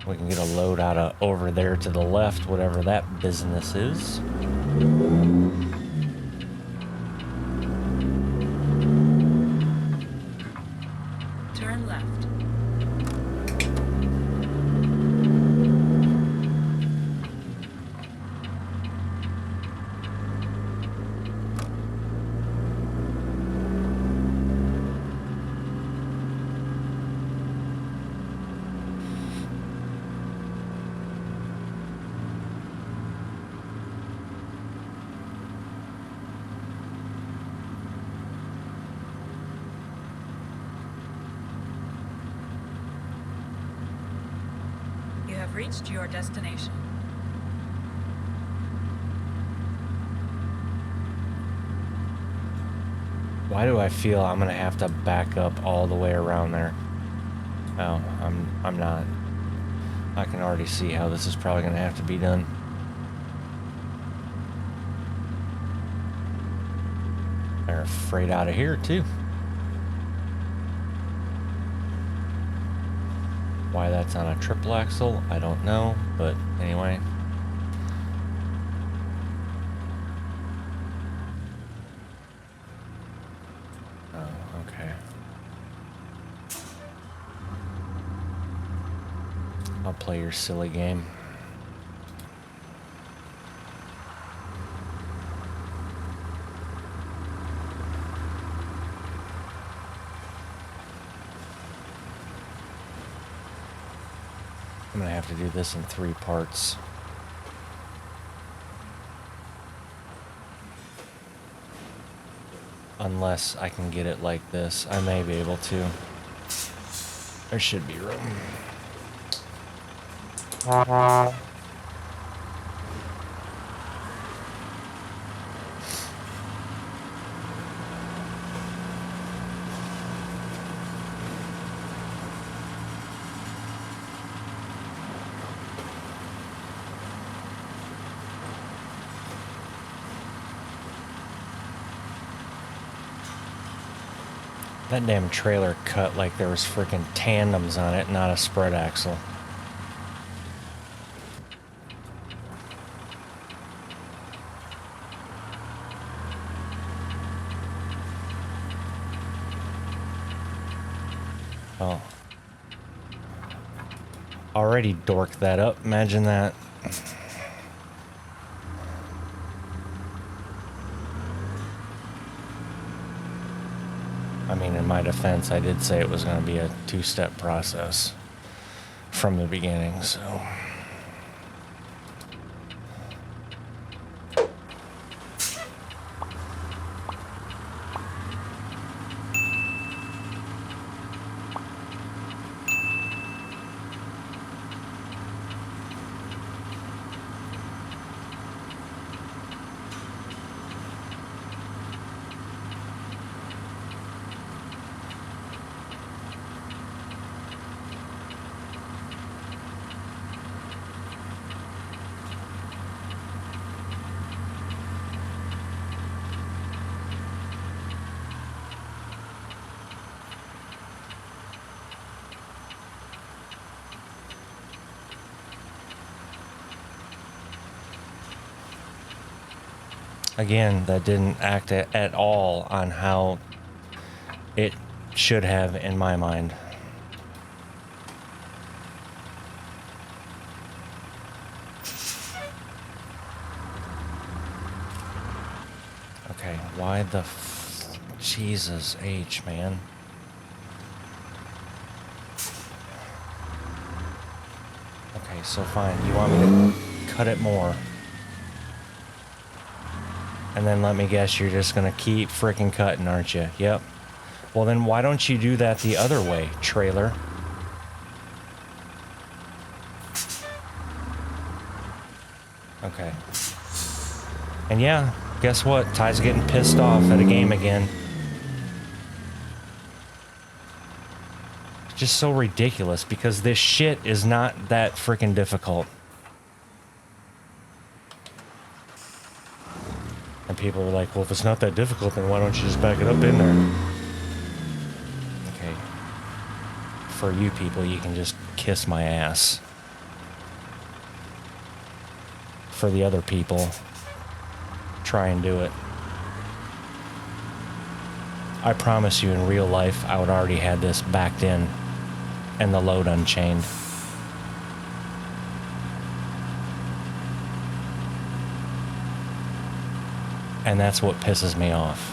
We can get a load out of over there to the left, whatever that business is. Turn left. You have reached your destination. Why do I feel I'm gonna have to back up all the way around there? Oh, I'm not. I can already see how this is probably gonna have to be done. They're afraid out of here too. Why that's on a triple axle, I don't know, but anyway. Oh, okay. I'll play your silly game. I'm gonna have to do this in 3 parts. Unless I can get it like this. I may be able to. There should be room. That damn trailer cut like there was freaking tandems on it, not a spread axle. Oh. Already dorked that up. Imagine that. I mean, in my defense, I did say it was going to be a 2-step process from the beginning, so. Again, that didn't act at all on how it should have in my mind. Okay, why the Jesus H, man. Okay, so fine. You want me to cut it more. And then let me guess, you're just gonna keep freaking cutting, aren't you? Yep. Well, then why don't you do that the other way, trailer? Okay. And yeah, guess what? Ty's getting pissed off at a game again. Just so ridiculous because this shit is not that freaking difficult. And people are like, well, if it's not that difficult, then why don't you just back it up in there? Okay. For you people, you can just kiss my ass. For the other people, try and do it. I promise you in real life, I would already had this backed in and the load unchained. And that's what pisses me off.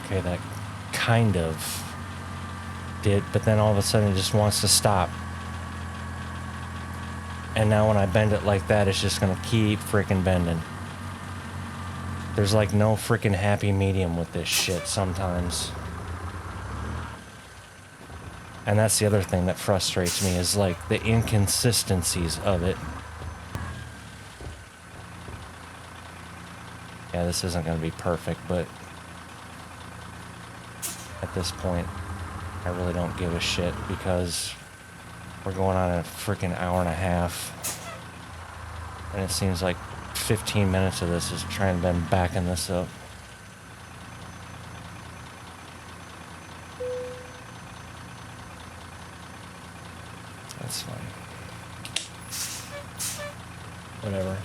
Okay, that kind of did, but then all of a sudden it just wants to stop. And now when I bend it like that, it's just gonna keep freaking bending. There's like no freaking happy medium with this shit sometimes. And that's the other thing that frustrates me is like the inconsistencies of it. Yeah, this isn't gonna be perfect, but at this point, I really don't give a shit because we're going on a freaking hour and a half. And it seems like 15 minutes of this is trying to been backing this up. That's fine. Whatever.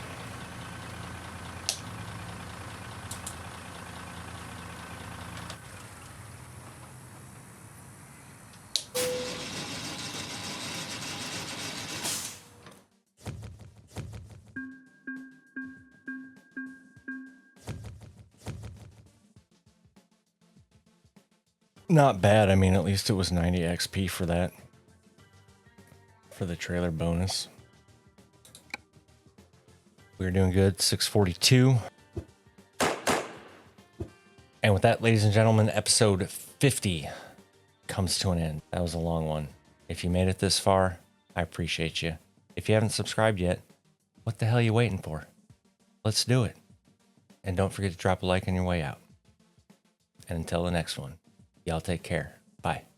Not bad. I mean, at least it was 90 XP for that. For the trailer bonus. We're doing good. 642. And with that, ladies and gentlemen, episode 50 comes to an end. That was a long one. If you made it this far, I appreciate you. If you haven't subscribed yet, what the hell are you waiting for? Let's do it. And don't forget to drop a like on your way out. And until the next one, y'all take care. Bye.